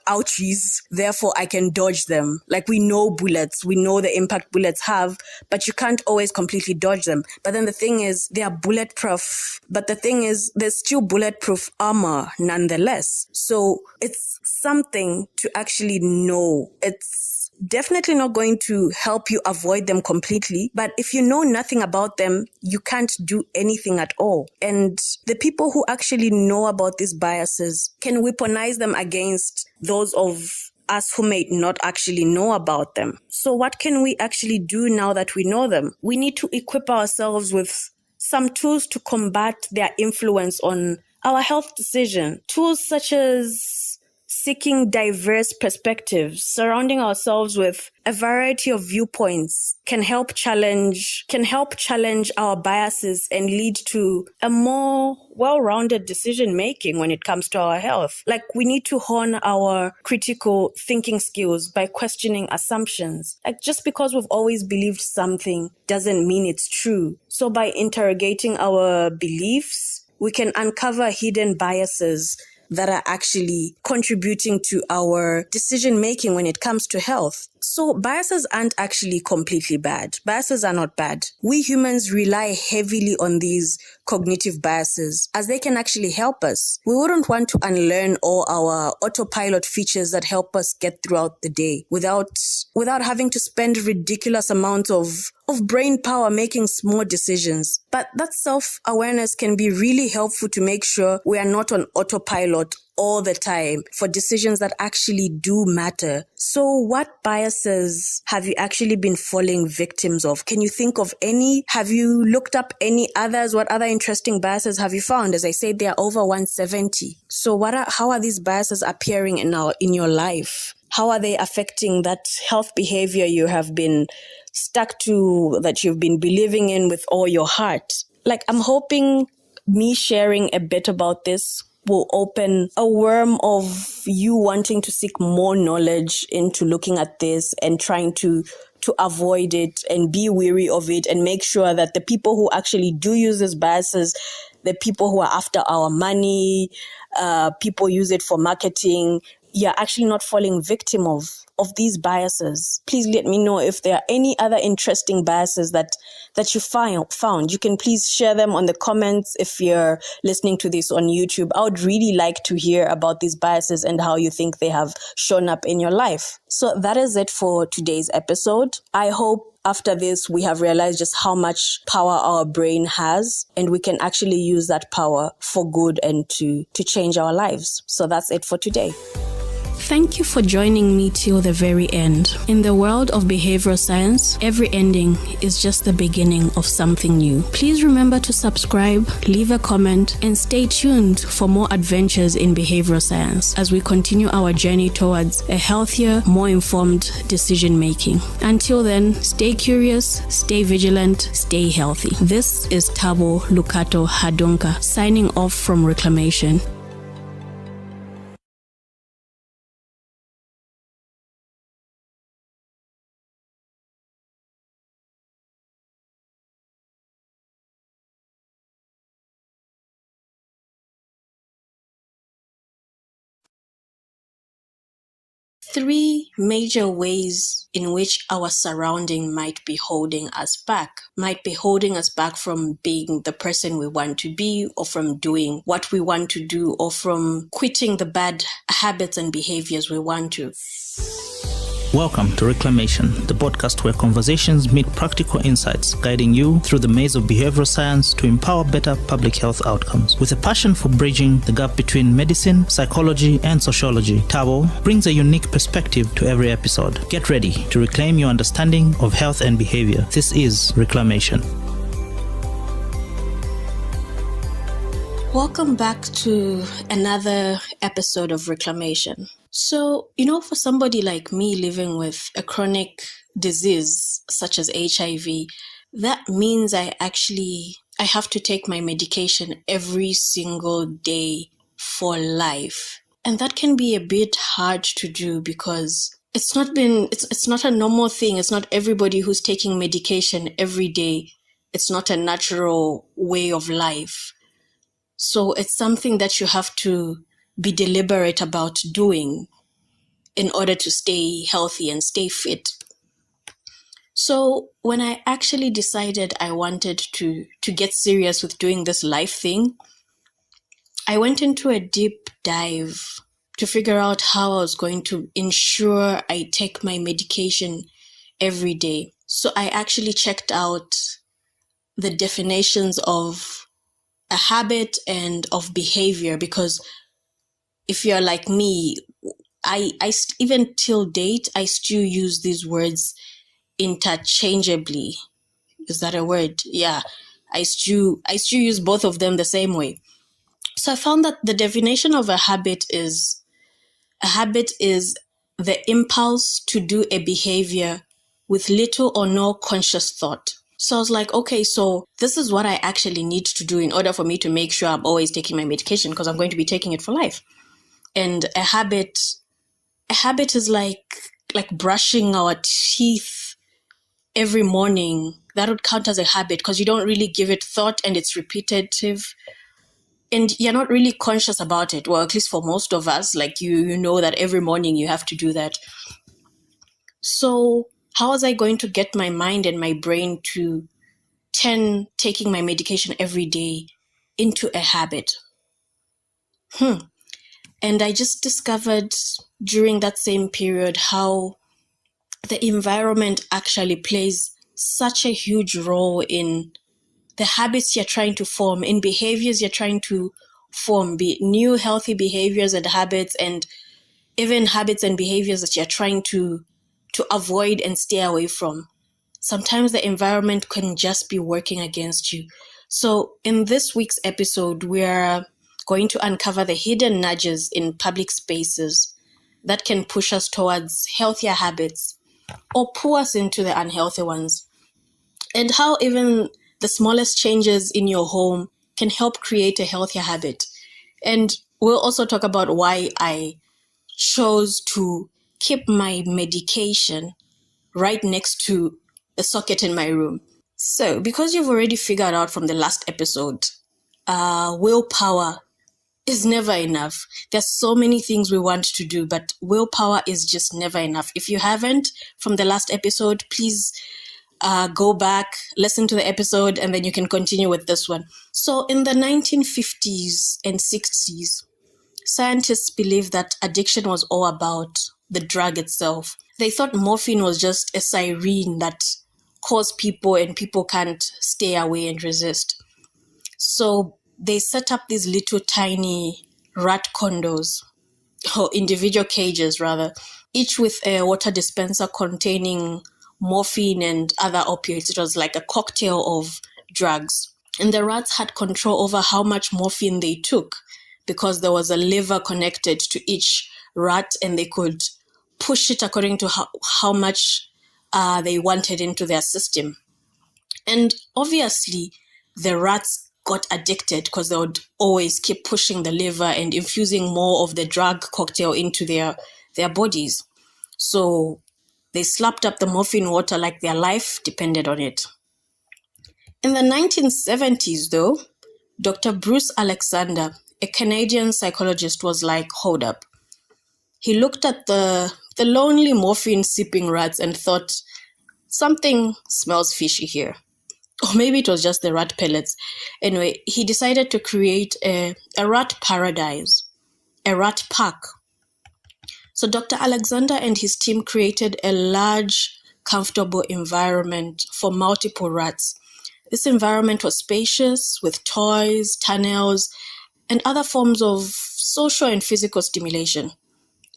ouchies, therefore I can dodge them. Like, we know bullets, we know the impact bullets have, but you can't always completely dodge them. But then the thing is, they are bulletproof. But the thing is, there's still bulletproof armor nonetheless. So it's something to actually know. It's definitely not going to help you avoid them completely. But if you know nothing about them, you can't do anything at all. And the people who actually know about these biases can weaponize them against those of us who may not actually know about them. So what can we actually do now that we know them? We need to equip ourselves with some tools to combat their influence on our health decision. Tools such as seeking diverse perspectives, surrounding ourselves with a variety of viewpoints can help challenge our biases and lead to a more well-rounded decision-making when it comes to our health. Like, we need to hone our critical thinking skills by questioning assumptions. Like, just because we've always believed something doesn't mean it's true. So by interrogating our beliefs, we can uncover hidden biases that are actually contributing to our decision-making when it comes to health. So biases aren't actually completely bad. Biases are not bad. We humans rely heavily on these cognitive biases as they can actually help us. We wouldn't want to unlearn all our autopilot features that help us get throughout the day without having to spend ridiculous amounts of brain power making small decisions. But that self-awareness can be really helpful to make sure we are not on autopilot all the time for decisions that actually do matter. So what biases have you actually been falling victims of? Can you think of any? Have you looked up any others? What other interesting biases have you found? As I said, there are over 170. So how are these biases appearing in your life? How are they affecting that health behavior you have been stuck to, that you've been believing in with all your heart? Like, I'm hoping me sharing a bit about this will open a worm of you wanting to seek more knowledge into looking at this and trying to avoid it and be wary of it and make sure that the people who actually do use these biases the people who are after our money, people use it for marketing. You're actually not falling victim of these biases. Please let me know if there are any other interesting biases that you found. You can please share them on the comments if you're listening to this on YouTube. I would really like to hear about these biases and how you think they have shown up in your life. So that is it for today's episode. I hope after this, we have realized just how much power our brain has, and we can actually use that power for good and to change our lives. So that's it for today.
Thank you for joining me till the very end. In the world of behavioral science, every ending is just the beginning of something new. Please remember to subscribe, leave a comment, and stay tuned for more adventures in behavioral science as we continue our journey towards a healthier, more informed decision making. Until then, stay curious, stay vigilant, stay healthy. This is Tabo Lukato Hadunka signing off from Reclamation. Three major ways in which our surrounding might be holding us back from being the person we want to be, or from doing what we want to do, or from quitting the bad habits and behaviors we want to.
Welcome to Reclamation, the podcast where conversations meet practical insights, guiding you through the maze of behavioral science to empower better public health outcomes. With a passion for bridging the gap between medicine, psychology, and sociology, Tabo brings a unique perspective to every episode. Get ready to reclaim your understanding of health and behavior. This is Reclamation.
Welcome back to another episode of Reclamation. So, for somebody like me living with a chronic disease such as HIV, that means I have to take my medication every single day for life. And that can be a bit hard to do because it's not a normal thing. It's not everybody who's taking medication every day. It's not a natural way of life. So it's something that you have to be deliberate about doing in order to stay healthy and stay fit. So when I actually decided I wanted to get serious with doing this life thing, I went into a deep dive to figure out how I was going to ensure I take my medication every day. So I actually checked out the definitions of a habit and of behavior, because if you're like me, I even till date, I still use these words interchangeably. Is that a word? Yeah. I still use both of them the same way. So I found that the definition of a habit is the impulse to do a behavior with little or no conscious thought. So I was like, okay, so this is what I actually need to do in order for me to make sure I'm always taking my medication, because I'm going to be taking it for life. And a habit is like brushing our teeth every morning. That would count as a habit because you don't really give it thought and it's repetitive. And you're not really conscious about it. Well, at least for most of us, like you know that every morning you have to do that. So how was I going to get my mind and my brain to turn taking my medication every day into a habit? And I just discovered during that same period how the environment actually plays such a huge role in the habits you're trying to form, in behaviors you're trying to form, be it new healthy behaviors and habits, and even habits and behaviors that you're trying to avoid and stay away from. Sometimes the environment can just be working against you. So in this week's episode, we're going to uncover the hidden nudges in public spaces that can push us towards healthier habits or pull us into the unhealthy ones, and how even the smallest changes in your home can help create a healthier habit. And we'll also talk about why I chose to keep my medication right next to the socket in my room. So because you've already figured out from the last episode
willpower is never enough. There's so many things we want to do, but willpower is just never enough. If you haven't, from the last episode, please go back, listen to the episode, and then you can continue with this one. So in the 1950s and 60s, scientists believed that addiction was all about the drug itself. They thought morphine was just a siren that caused people and people can't stay away and resist. So they set up these little tiny rat condos, or individual cages rather, each with a water dispenser containing morphine and other opioids. It was like a cocktail of drugs. And the rats had control over how much morphine they took because there was a lever connected to each rat and they could push it according to how much they wanted into their system. And obviously, the rats got addicted because they would always keep pushing the lever and infusing more of the drug cocktail into their bodies. So they slapped up the morphine water like their life depended on it. In the 1970s, though, Dr. Bruce Alexander, a Canadian psychologist, was like, hold up. He looked at the lonely morphine-sipping rats and thought, something smells fishy here. Or maybe it was just the rat pellets. Anyway, he decided to create a rat paradise, a rat park. So Dr. Alexander and his team created a large, comfortable environment for multiple rats. This environment was spacious with toys, tunnels, and other forms of social and physical stimulation.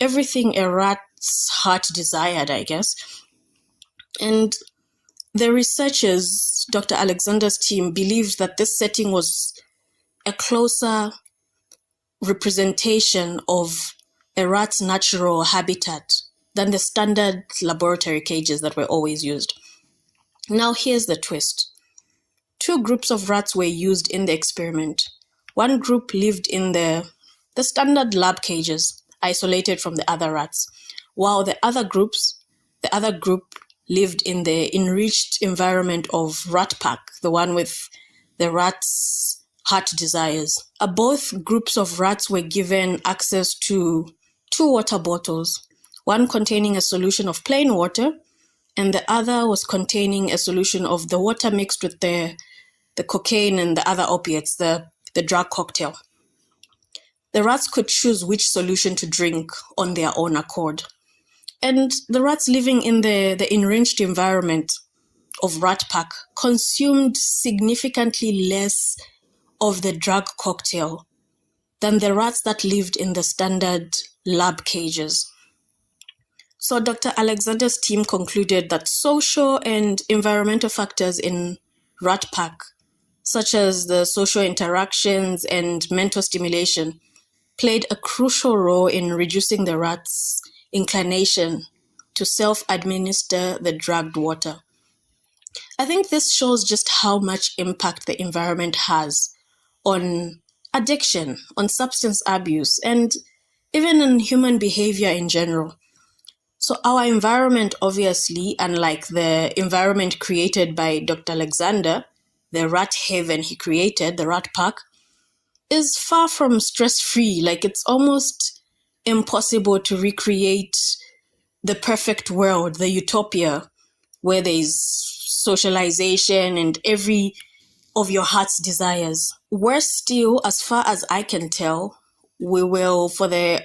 Everything a rat's heart desired, I guess. And the researchers, Dr. Alexander's team, believed that this setting was a closer representation of a rat's natural habitat than the standard laboratory cages that were always used. Now here's the twist. 2 groups of rats were used in the experiment. One group lived in the standard lab cages, isolated from the other rats, while the other group lived in the enriched environment of Rat Pack, the one with the rats' heart desires. Both groups of rats were given access to 2 water bottles, one containing a solution of plain water, and the other was containing a solution of the water mixed with the cocaine and the other opiates, the drug cocktail. The rats could choose which solution to drink on their own accord. And the rats living in the enriched environment of Rat Pack consumed significantly less of the drug cocktail than the rats that lived in the standard lab cages. So Dr. Alexander's team concluded that social and environmental factors in Rat Pack, such as the social interactions and mental stimulation, played a crucial role in reducing the rats' inclination to self-administer the drugged water. I think this shows just how much impact the environment has on addiction, on substance abuse, and even on human behavior in general. So our environment, obviously, unlike the environment created by Dr. Alexander, the rat haven he created, the Rat Park, is far from stress-free. Like, it's almost impossible to recreate the perfect world, the utopia, where there's socialization and every of your heart's desires. Worse still, as far as I can tell, we will, for the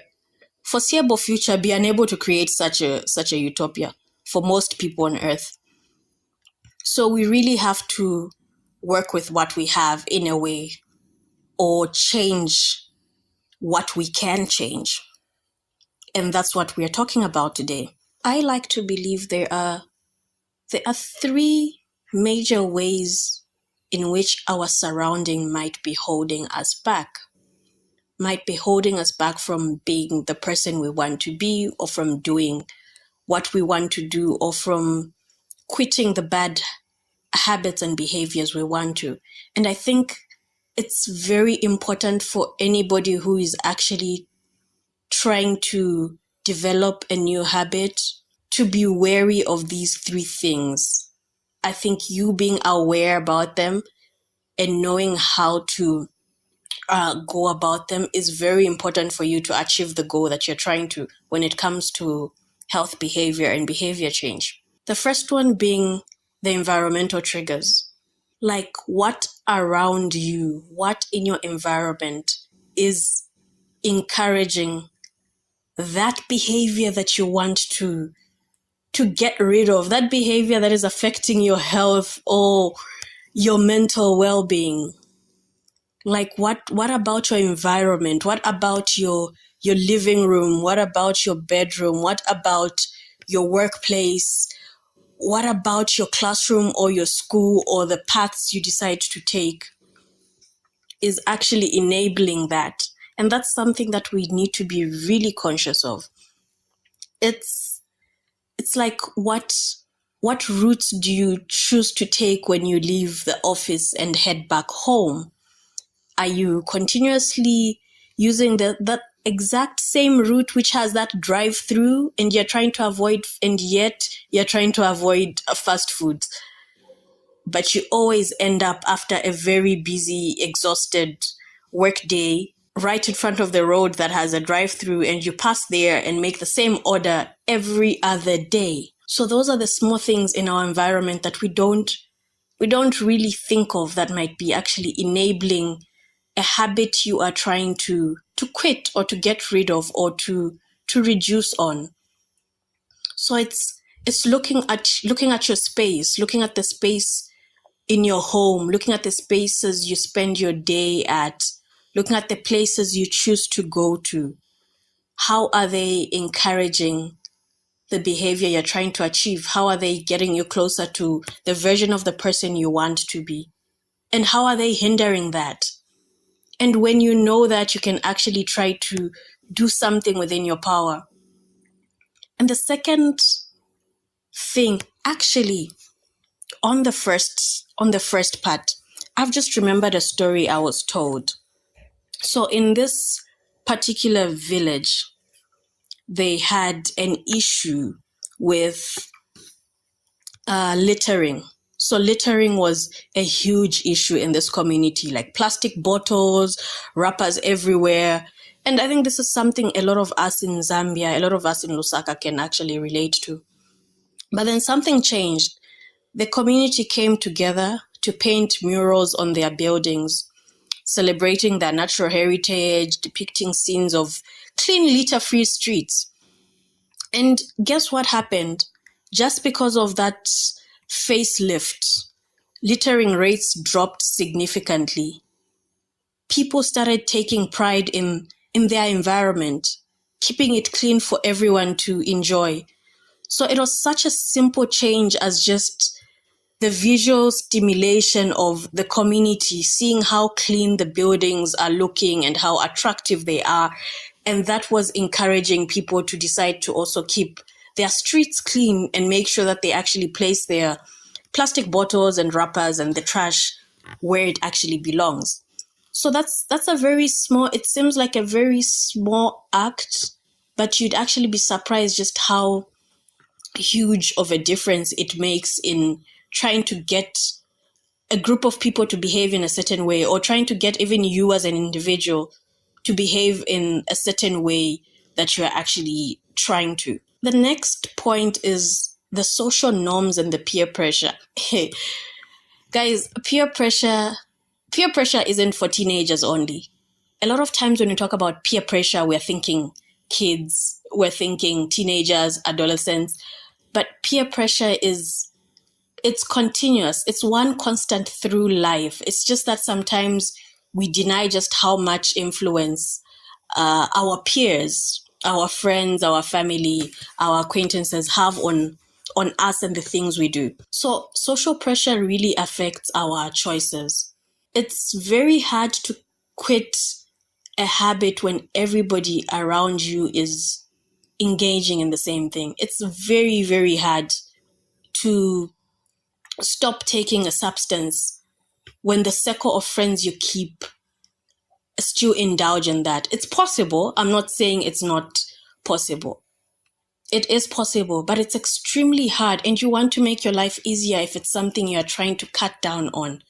foreseeable future, be unable to create such a utopia for most people on Earth. So we really have to work with what we have in a way, or change what we can change. And that's what we're talking about today. I like to believe there are 3 major ways in which our surrounding might be holding us back. Might be holding us back from being the person we want to be, or from doing what we want to do, or from quitting the bad habits and behaviors we want to. And I think it's very important for anybody who is actually trying to develop a new habit to be wary of these 3 things. I think you being aware about them and knowing how to go about them is very important for you to achieve the goal that you're trying to when it comes to health behavior and behavior change. The first one being the environmental triggers. Like what around you, what in your environment is encouraging that behavior that you want to get rid of, that behavior that is affecting your health or your mental well-being. Like what about your environment? What about your living room? What about your bedroom? What about your workplace? What about your classroom or your school or the paths you decide to take is actually enabling that? And that's something that we need to be really conscious of. It's like what routes do you choose to take when you leave the office and head back home? Are you continuously using that exact same route which has that drive-through and you're trying to avoid, and yet you're trying to avoid fast food? But you always end up after a very busy, exhausted work day right in front of the road that has a drive-through, and you pass there and make the same order every other day. So those are the small things in our environment that we don't really think of that might be actually enabling a habit you are trying to quit or to get rid of or to reduce on. So it's looking at your space, looking at the space in your home, looking at the spaces you spend your day at, looking at the places you choose to go to. How are they encouraging the behavior you're trying to achieve? How are they getting you closer to the version of the person you want to be? And how are they hindering that? And when you know that, you can actually try to do something within your power. And the second thing, actually, on the first part, I've just remembered a story I was told. So in this particular village, they had an issue with littering. So littering was a huge issue in this community, like plastic bottles, wrappers everywhere. And I think this is something a lot of us in Zambia, a lot of us in Lusaka can actually relate to. But then something changed. The community came together to paint murals on their buildings, celebrating their natural heritage, depicting scenes of clean, litter-free streets. And guess what happened? Just because of that facelift, littering rates dropped significantly. People started taking pride in their environment, keeping it clean for everyone to enjoy. So it was such a simple change as just the visual stimulation of the community, seeing how clean the buildings are looking and how attractive they are. And that was encouraging people to decide to also keep their streets clean and make sure that they actually place their plastic bottles and wrappers and the trash where it actually belongs. So that's a very small, it seems like a very small act, but you'd actually be surprised just how huge of a difference it makes in trying to get a group of people to behave in a certain way, or trying to get even you as an individual to behave in a certain way that you're actually trying to. The next point is the social norms and the peer pressure. Hey, guys, peer pressure isn't for teenagers only. A lot of times when we talk about peer pressure, we're thinking kids, we're thinking teenagers, adolescents, but peer pressure it's continuous. It's one constant through life. It's just that sometimes we deny just how much influence our peers, our friends, our family, our acquaintances have on us and the things we do. So social pressure really affects our choices. It's very hard to quit a habit when everybody around you is engaging in the same thing. It's very, very hard to stop taking a substance when the circle of friends you keep still indulge in that. It's possible. I'm not saying it's not possible. It is possible, but it's extremely hard, and you want to make your life easier if it's something you're trying to cut down on.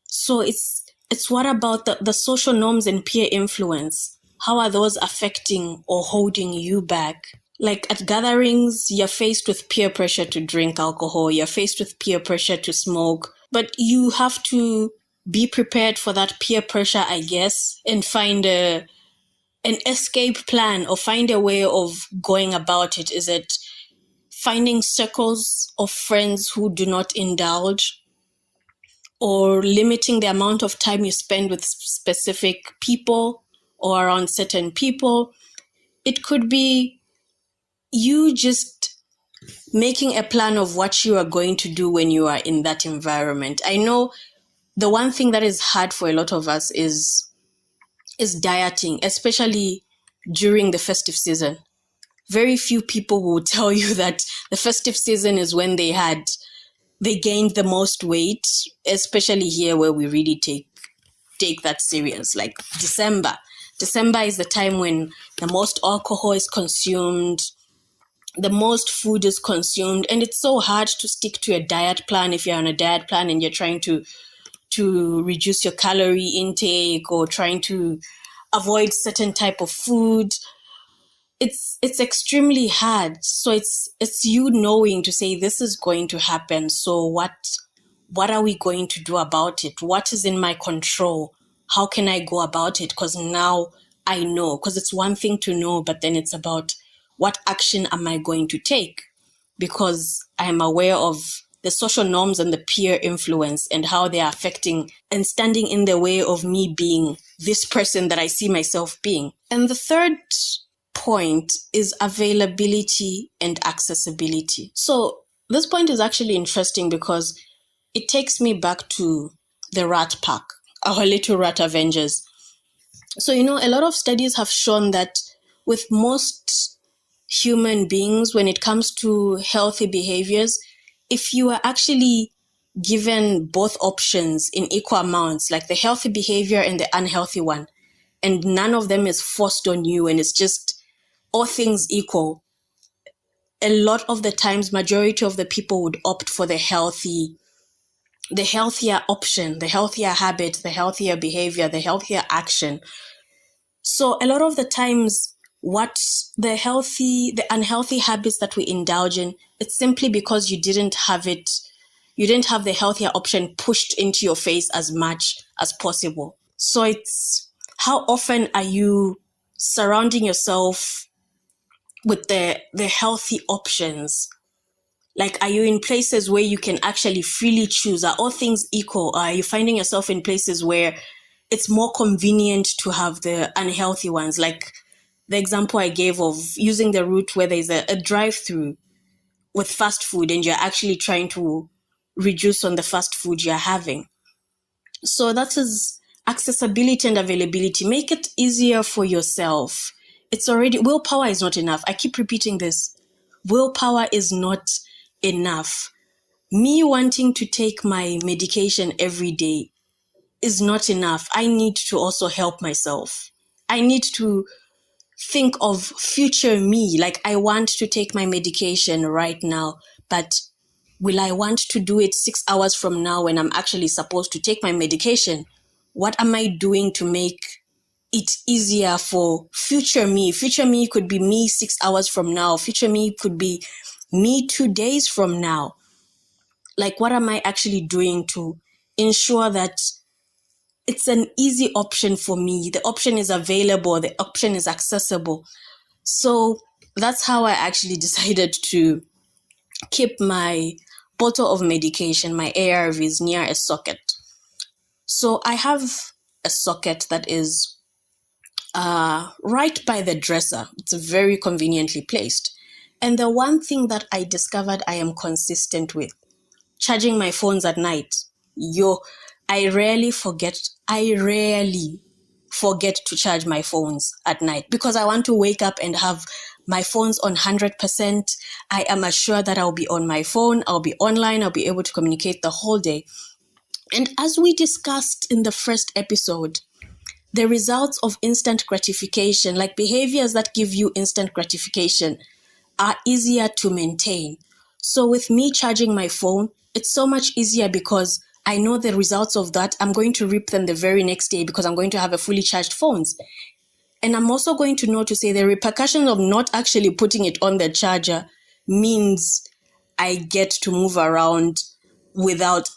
So it's It's what about the social norms and peer influence? How are those affecting or holding you back? Like at gatherings, you're faced with peer pressure to drink alcohol, you're faced with peer pressure to smoke, but you have to be prepared for that peer pressure, I guess, and find an escape plan or find a way of going about it. Is it finding circles of friends who do not indulge, or limiting the amount of time you spend with specific people or around certain people? It could be you just making a plan of what you are going to do when you are in that environment. I know the one thing that is hard for a lot of us is dieting, especially during the festive season. Very few people will tell you that the festive season is when they gained the most weight, especially here where we really take that serious. Like December. December is the time when the most alcohol is consumed, the most food is consumed, and it's so hard to stick to a diet plan if you're on a diet plan and you're trying to reduce your calorie intake or trying to avoid certain type of food. It's extremely hard. So it's you knowing to say this is going to happen. So what are we going to do about it? What is in my control? How can I go about it? Because now I know, because it's one thing to know, but then it's about what action am I going to take? Because I'm aware of the social norms and the peer influence and how they are affecting and standing in the way of me being this person that I see myself being. And the third point is availability and accessibility. So this point is actually interesting because it takes me back to the rat pack, our little rat avengers. So, a lot of studies have shown that with most human beings, when it comes to healthy behaviors, if you are actually given both options in equal amounts, like the healthy behavior and the unhealthy one, and none of them is forced on you and it's just all things equal, a lot of the times, majority of the people would opt for the healthier option, the healthier habit, the healthier behavior, the healthier action. So a lot of the times, what the unhealthy habits that we indulge in, it's simply because you didn't have the healthier option pushed into your face as much as possible. So it's how often are you surrounding yourself with the healthy options? Like, are you in places where you can actually freely choose? Are all things equal? Or are you finding yourself in places where it's more convenient to have the unhealthy ones? Like the example I gave of using the route where there's a drive-through with fast food and you're actually trying to reduce on the fast food you're having. So that is accessibility and availability. Make it easier for yourself. Willpower is not enough. I keep repeating this. Willpower is not enough. Me wanting to take my medication every day is not enough. I need to also help myself. I need to think of future me. Like, I want to take my medication right now, but will I want to do it 6 hours from now when I'm actually supposed to take my medication? What am I doing to make it easier for future me? Future me could be me 6 hours from now. Future me could be me 2 days from now. Like, what am I actually doing to ensure that it's an easy option for me? The option is available. The option is accessible. So that's how I actually decided to keep my bottle of medication, my ARVs, near a socket. So I have a socket that is right by the dresser. It's very conveniently placed. And the one thing that I discovered I am consistent with, charging my phones at night. I rarely forget to charge my phones at night because I want to wake up and have my phone's on 100%. I am assured that I'll be on my phone, I'll be online, I'll be able to communicate the whole day. And as we discussed in the first episode, the results of instant gratification, like behaviors that give you instant gratification, are easier to maintain. So with me charging my phone, it's so much easier because I know the results of that. I'm going to reap them the very next day because I'm going to have a fully charged phone. And I'm also going to know to say the repercussions of not actually putting it on the charger means I get to move around without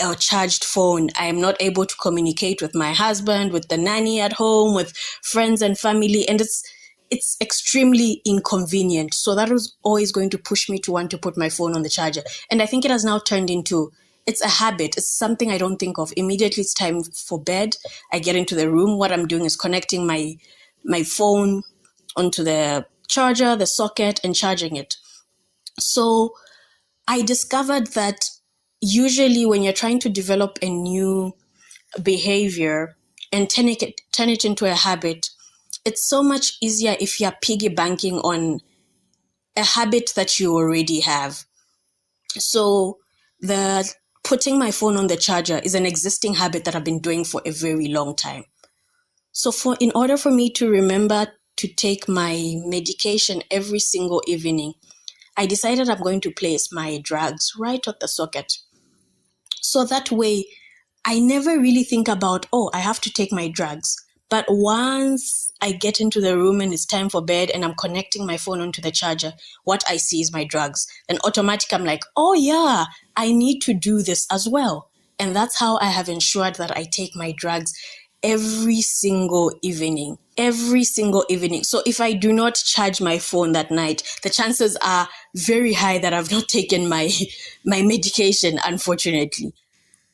a charged phone. I am not able to communicate with my husband, with the nanny at home, with friends and family. And it's extremely inconvenient. So that was always going to push me to want to put my phone on the charger. And I think it has now turned into, it's a habit. It's something I don't think of. Immediately it's time for bed. I get into the room. What I'm doing is connecting my phone onto the charger, the socket, and charging it. So I discovered that usually when you're trying to develop a new behavior and turn it into a habit, it's so much easier if you're piggy banking on a habit that you already have. So the putting my phone on the charger is an existing habit that I've been doing for a very long time. So in order for me to remember to take my medication every single evening, I decided I'm going to place my drugs right at the socket. So that way, I never really think about, I have to take my drugs. But once I get into the room and it's time for bed and I'm connecting my phone onto the charger, what I see is my drugs. And automatically I'm like, oh yeah, I need to do this as well. And that's how I have ensured that I take my drugs every single evening. So if I do not charge my phone that night, the chances are very high that I've not taken my medication, unfortunately.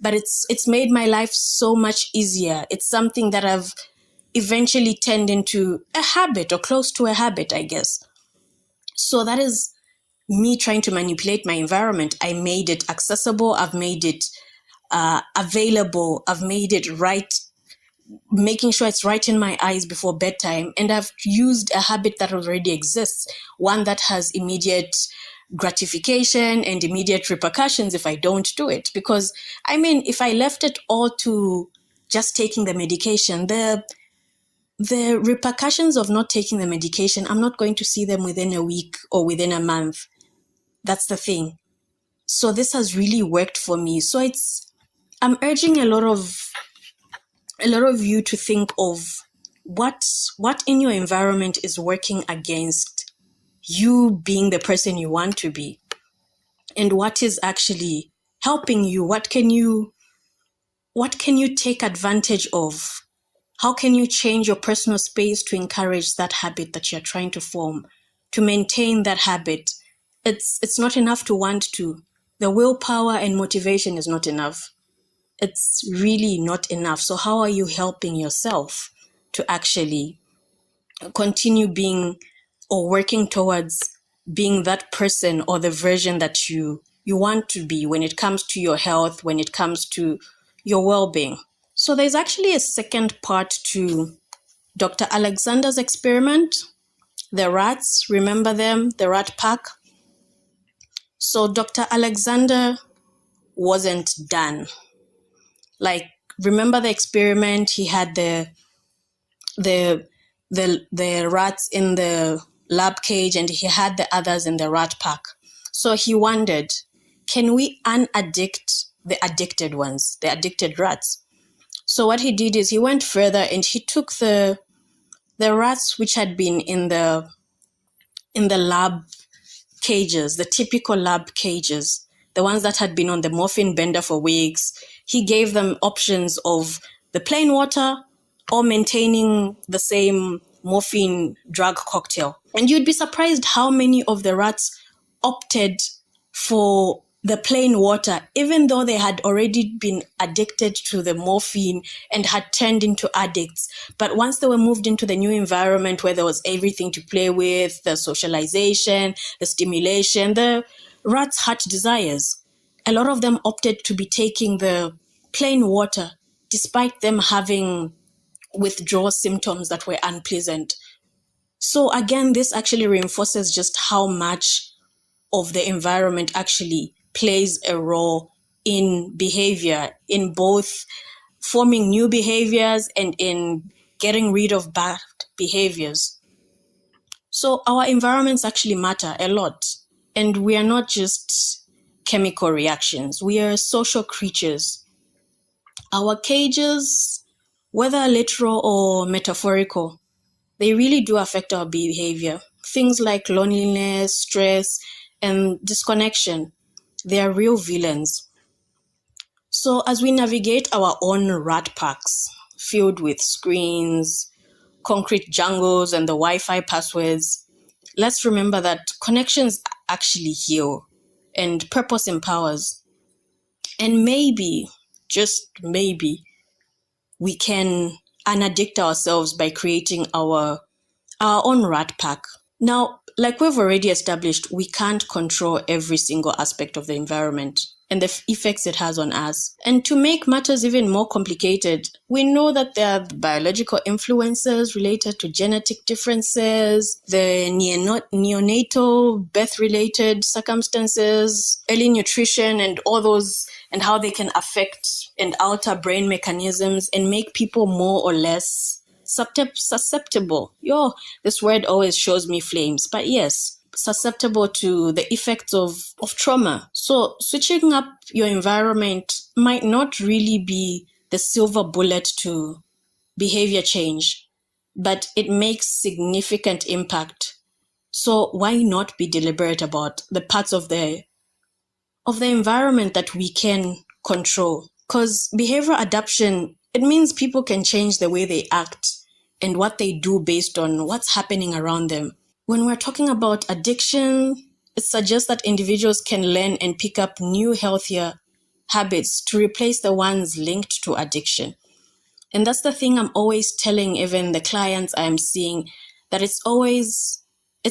But it's made my life so much easier. It's something that I've eventually turned into a habit or close to a habit, I guess. So that is me trying to manipulate my environment. I made it accessible. I've made it available. I've made it right, making sure it's right in my eyes before bedtime. And I've used a habit that already exists, one that has immediate gratification and immediate repercussions if I don't do it. Because, if I left it all to just taking the medication, the repercussions of not taking the medication, I'm not going to see them within a week or within a month. That's the thing. So this has really worked for me. So I'm urging a lot of you to think of what in your environment is working against you being the person you want to be, and what is actually helping you. What can you take advantage of? How can you change your personal space to encourage that habit that you're trying to form, to maintain that habit? It's not enough to want to. The willpower and motivation is not enough. It's really not enough. So how are you helping yourself to actually continue being or working towards being that person or the version that you want to be when it comes to your health, when it comes to your well-being? So there's actually a second part to Dr. Alexander's experiment. The rats, remember them, the rat pack? So Dr. Alexander wasn't done. Remember the experiment? He had the rats in the lab cage and he had the others in the rat pack. So he wondered, can we unaddict the addicted ones, the addicted rats? So what he did is he went further and he took the rats which had been in the lab cages, the typical lab cages, the ones that had been on the morphine bender for weeks. He gave them options of the plain water or maintaining the same morphine drug cocktail. And you'd be surprised how many of the rats opted for the plain water, even though they had already been addicted to the morphine and had turned into addicts. But once they were moved into the new environment where there was everything to play with, the socialization, the stimulation, the rats' heart desires, a lot of them opted to be taking the plain water, despite them having withdrawal symptoms that were unpleasant. So again, this actually reinforces just how much of the environment actually plays a role in behavior, in both forming new behaviors and in getting rid of bad behaviors. So our environments actually matter a lot. And we are not just chemical reactions. We are social creatures. Our cages, whether literal or metaphorical, they really do affect our behavior. Things like loneliness, stress, and disconnection, they are real villains. So as we navigate our own rat packs, filled with screens, concrete jungles, and the Wi-Fi passwords, let's remember that connections actually heal and purpose empowers. And maybe, just maybe, we can unaddict ourselves by creating our own rat pack. Now, like we've already established, we can't control every single aspect of the environment and the effects it has on us. And to make matters even more complicated, we know that there are biological influences related to genetic differences, the neonatal birth-related circumstances, early nutrition, and all those, and how they can affect and alter brain mechanisms and make people more or less susceptible. This word always shows me flames, but yes, susceptible to the effects of trauma. So switching up your environment might not really be the silver bullet to behavior change, but it makes significant impact. So why not be deliberate about the parts of the environment that we can control? Because behavioral adaptation, it means people can change the way they act and what they do based on what's happening around them. When we're talking about addiction, it suggests that individuals can learn and pick up new, healthier habits to replace the ones linked to addiction. And that's the thing I'm always telling even the clients I'm seeing, that it's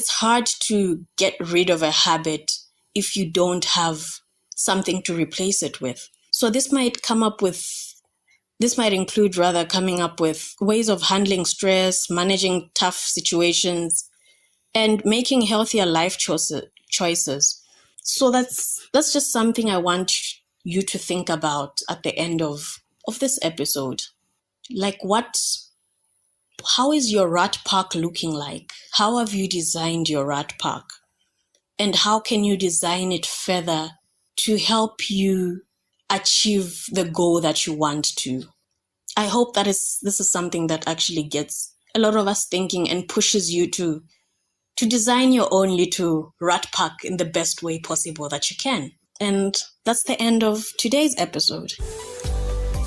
hard to get rid of a habit if you don't have something to replace it with. So this might include coming up with ways of handling stress, managing tough situations, and making healthier life choices. So that's just something I want you to think about at the end of this episode. Like how is your rat park looking like? How have you designed your rat park? And how can you design it further to help you achieve the goal that you want to? I hope this is something that actually gets a lot of us thinking and pushes you to design your own little rat pack in the best way possible that you can. And that's the end of today's episode.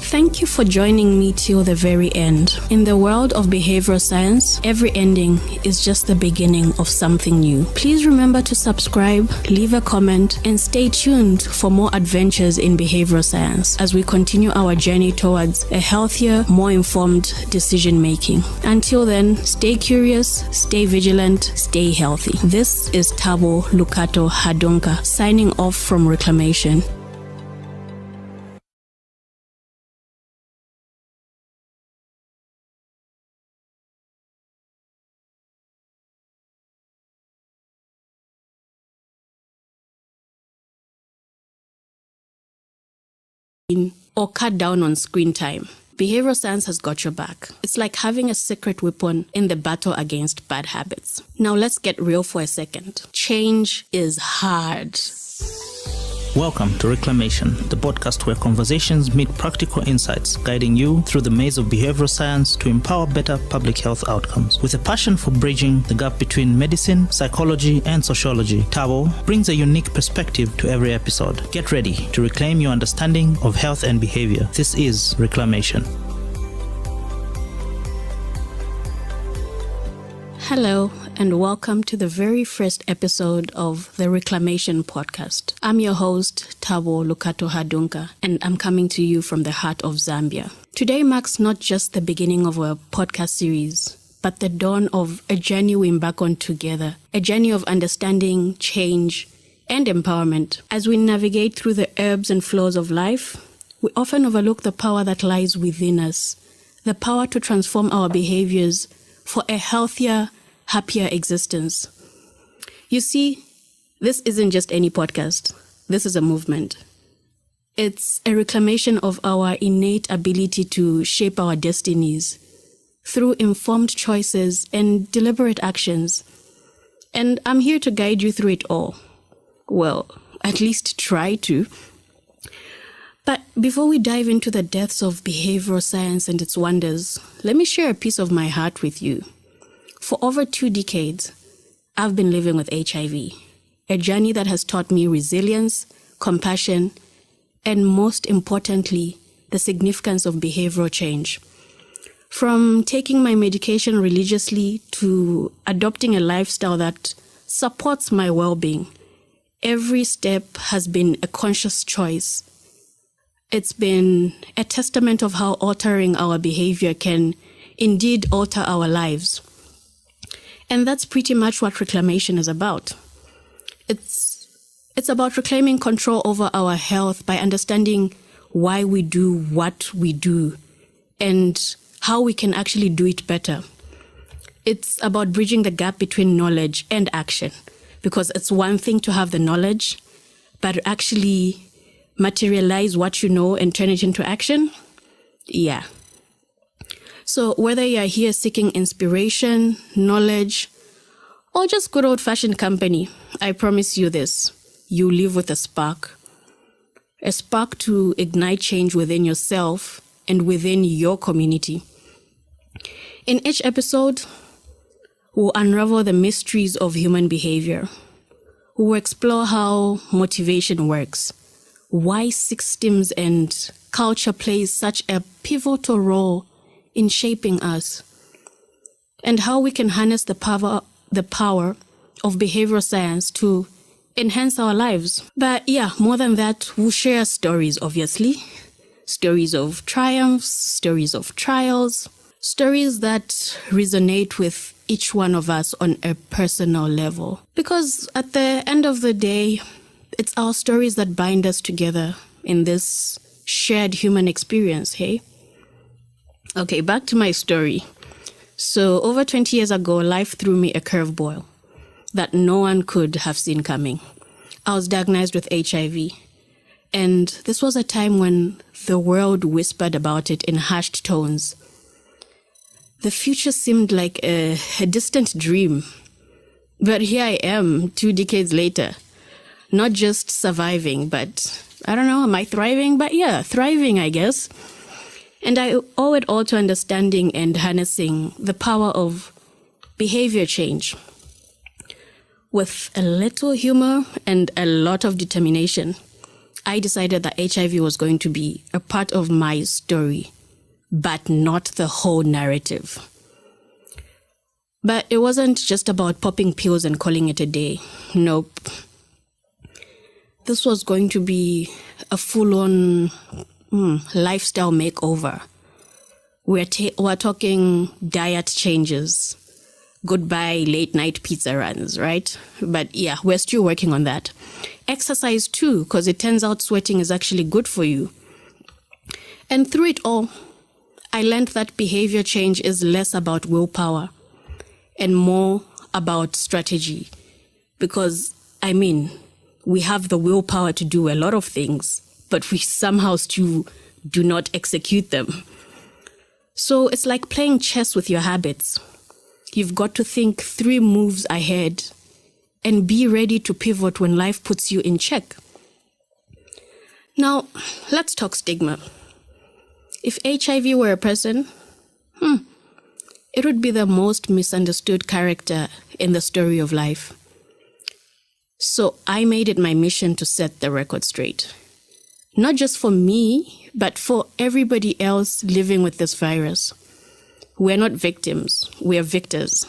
Thank you for joining me till the very end. In the world of behavioral science, every ending is just the beginning of something new. Please remember to subscribe, leave a comment, and stay tuned for more adventures in behavioral science as we continue our journey towards a healthier, more informed decision making. Until then, stay curious, stay vigilant, stay healthy. This is Tabo Lukato Hadunka signing off from Reclamation. Or cut down on screen time. Behavioral science has got your back. It's like having a secret weapon in the battle against bad habits. Now let's get real for a second. Change is hard.
Welcome to Reclamation, the podcast where conversations meet practical insights, guiding you through the maze of behavioral science to empower better public health outcomes. With a passion for bridging the gap between medicine, psychology, and sociology, Tabo brings a unique perspective to every episode. Get ready to reclaim your understanding of health and behavior. This is Reclamation.
Hello, and welcome to the very first episode of the Reclamation podcast. I'm your host, Tabo Lukato Hadunka, and I'm coming to you from the heart of Zambia. Today marks not just the beginning of a podcast series, but the dawn of a journey we embark on together, a journey of understanding, change, and empowerment. As we navigate through the ebbs and flows of life, we often overlook the power that lies within us, the power to transform our behaviors for a healthier, happier existence. You see, this isn't just any podcast. This is a movement. It's a reclamation of our innate ability to shape our destinies through informed choices and deliberate actions. And I'm here to guide you through it all. Well, at least try to. But before we dive into the depths of behavioral science and its wonders, let me share a piece of my heart with you. For over 2 decades, I've been living with HIV, a journey that has taught me resilience, compassion, and most importantly, the significance of behavioral change. From taking my medication religiously to adopting a lifestyle that supports my well-being, every step has been a conscious choice. It's been a testament of how altering our behavior can indeed alter our lives. And that's pretty much what Reclamation is about. It's about reclaiming control over our health by understanding why we do what we do and how we can actually do it better. It's about bridging the gap between knowledge and action, because it's one thing to have the knowledge, but to actually materialize what you know and turn it into action, yeah. So whether you're here seeking inspiration, knowledge, or just good old-fashioned company, I promise you this: you live with a spark to ignite change within yourself and within your community. In each episode, we'll unravel the mysteries of human behavior. We'll explore how motivation works, why systems and culture plays such a pivotal role in shaping us, and how we can harness the power of behavioral science to enhance our lives. But yeah, more than that, we'll share stories, obviously. Stories of triumphs, stories of trials, stories that resonate with each one of us on a personal level. Because at the end of the day, it's our stories that bind us together in this shared human experience, hey? Okay, back to my story. So over 20 years ago, life threw me a curveball that no one could have seen coming. I was diagnosed with HIV. And this was a time when the world whispered about it in hushed tones. The future seemed like a distant dream. But here I am, 2 decades later. Not just surviving, but I don't know, am I thriving? But yeah, thriving, I guess. And I owe it all to understanding and harnessing the power of behavior change. With a little humor and a lot of determination, I decided that HIV was going to be a part of my story, but not the whole narrative. But it wasn't just about popping pills and calling it a day. Nope. This was going to be a full-on lifestyle makeover. We're talking diet changes, goodbye late-night pizza runs, right? But yeah, we're still working on that. Exercise too, because it turns out sweating is actually good for you. And through it all, I learned that behavior change is less about willpower and more about strategy. Because, we have the willpower to do a lot of things, but we somehow still do not execute them. So it's like playing chess with your habits. You've got to think 3 moves ahead and be ready to pivot when life puts you in check. Now, let's talk stigma. If HIV were a person, it would be the most misunderstood character in the story of life. So I made it my mission to set the record straight. Not just for me, but for everybody else living with this virus. We're not victims, we're victors.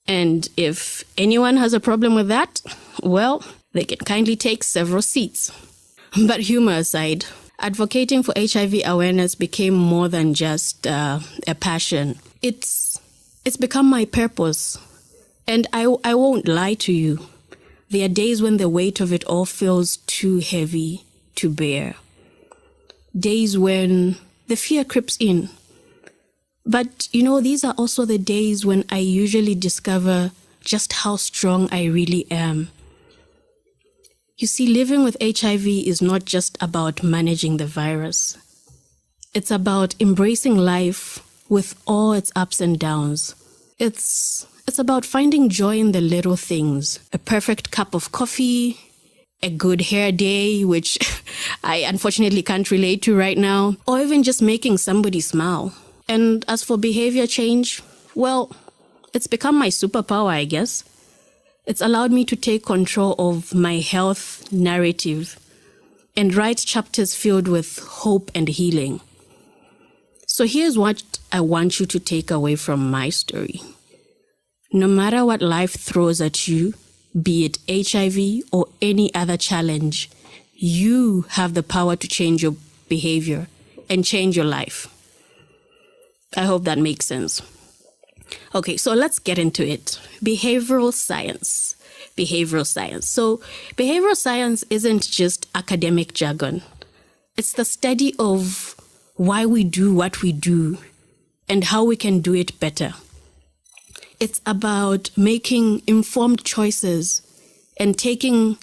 And if anyone has a problem with that, well, they can kindly take several seats. But humor aside, advocating for HIV awareness became more than just a passion. It's become my purpose. And I won't lie to you. There are days when the weight of it all feels too heavy to bear. Days when the fear creeps in. But, these are also the days when I usually discover just how strong I really am. You see, living with HIV is not just about managing the virus. It's about embracing life with all its ups and downs. It's about finding joy in the little things. A perfect cup of coffee, a good hair day, which I unfortunately can't relate to right now, or even just making somebody smile. And as for behavior change, well, it's become my superpower, I guess. It's allowed me to take control of my health narrative and write chapters filled with hope and healing. So here's what I want you to take away from my story. No matter what life throws at you, be it HIV or any other challenge, you have the power to change your behavior and change your life. I hope that makes sense. Okay, so let's get into it. Behavioral science. So behavioral science isn't just academic jargon. It's the study of why we do what we do and how we can do it better. It's about making informed choices and taking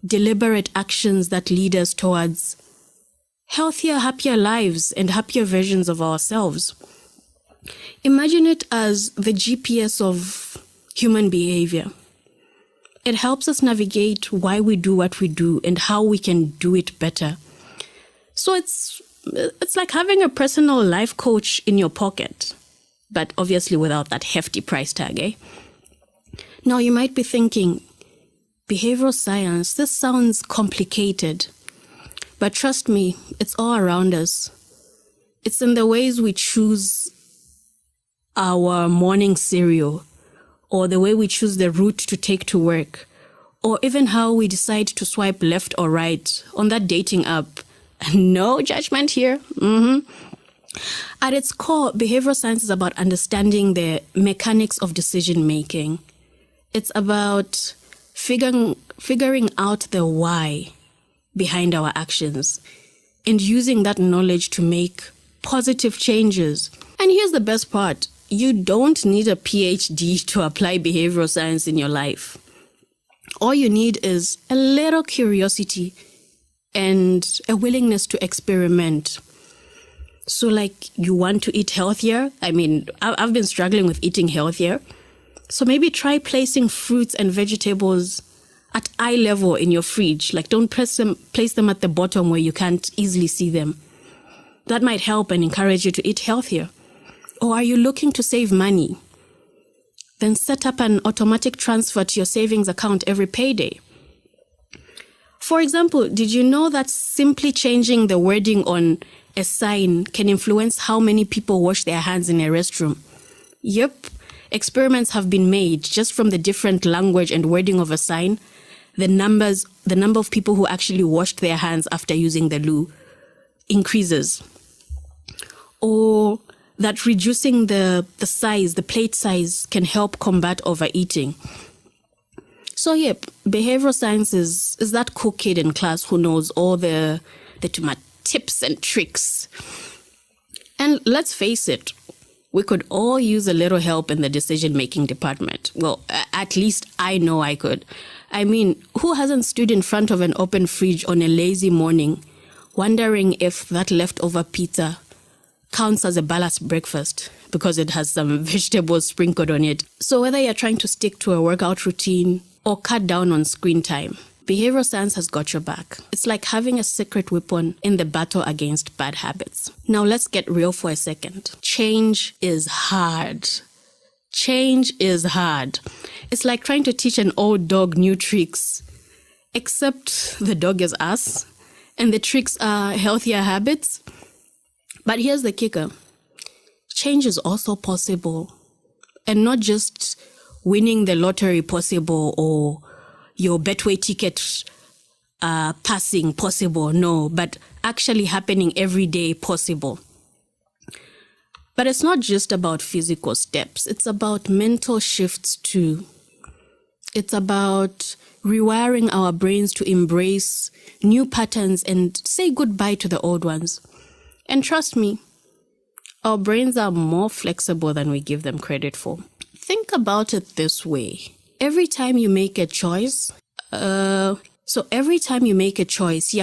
deliberate actions that lead us towards healthier, happier lives and happier versions of ourselves. Imagine it as the GPS of human behavior. It helps us navigate why we do what we do and how we can do it better. So it's like having a personal life coach in your pocket, but obviously without that hefty price tag, eh? Now you might be thinking, behavioral science, this sounds complicated. But trust me, it's all around us. It's in the ways we choose our morning cereal, or the way we choose the route to take to work, or even how we decide to swipe left or right on that dating app. No judgment here. At its core, behavioral science is about understanding the mechanics of decision making. It's about figuring out the why behind our actions and using that knowledge to make positive changes. And here's the best part. You don't need a PhD to apply behavioral science in your life. All you need is a little curiosity and a willingness to experiment. So like you want to eat healthier? I mean, I've been struggling with eating healthier. So maybe try placing fruits and vegetables at eye level in your fridge. Like don't place them at the bottom where you can't easily see them. That might help and encourage you to eat healthier. Or are you looking to save money? Then set up an automatic transfer to your savings account every payday. For example, did you know that simply changing the wording on a sign can influence how many people wash their hands in a restroom? Yep, experiments have been made just from the different language and wording of a sign. The number of people who actually washed their hands after using the loo increases. Or that reducing the plate size can help combat overeating. So yep, behavioral science is that cool kid in class who knows all the tips and tricks. And let's face it, we could all use a little help in the decision-making department. Well, at least I know I could. I mean, who hasn't stood in front of an open fridge on a lazy morning, wondering if that leftover pizza counts as a balanced breakfast because it has some vegetables sprinkled on it? So whether you're trying to stick to a workout routine or cut down on screen time, behavioral science has got your back. It's like having a secret weapon in the battle against bad habits. Now let's get real for a second. Change is hard. Change is hard. It's like trying to teach an old dog new tricks, except the dog is us and the tricks are healthier habits. But here's the kicker. Change is also possible, and not just winning the lottery possible or your Betway ticket passing possible, no, but actually happening every day possible. But it's not just about physical steps. It's about mental shifts too. It's about rewiring our brains to embrace new patterns and say goodbye to the old ones. And trust me, our brains are more flexible than we give them credit for. Think about it this way. Every time you make a choice, you're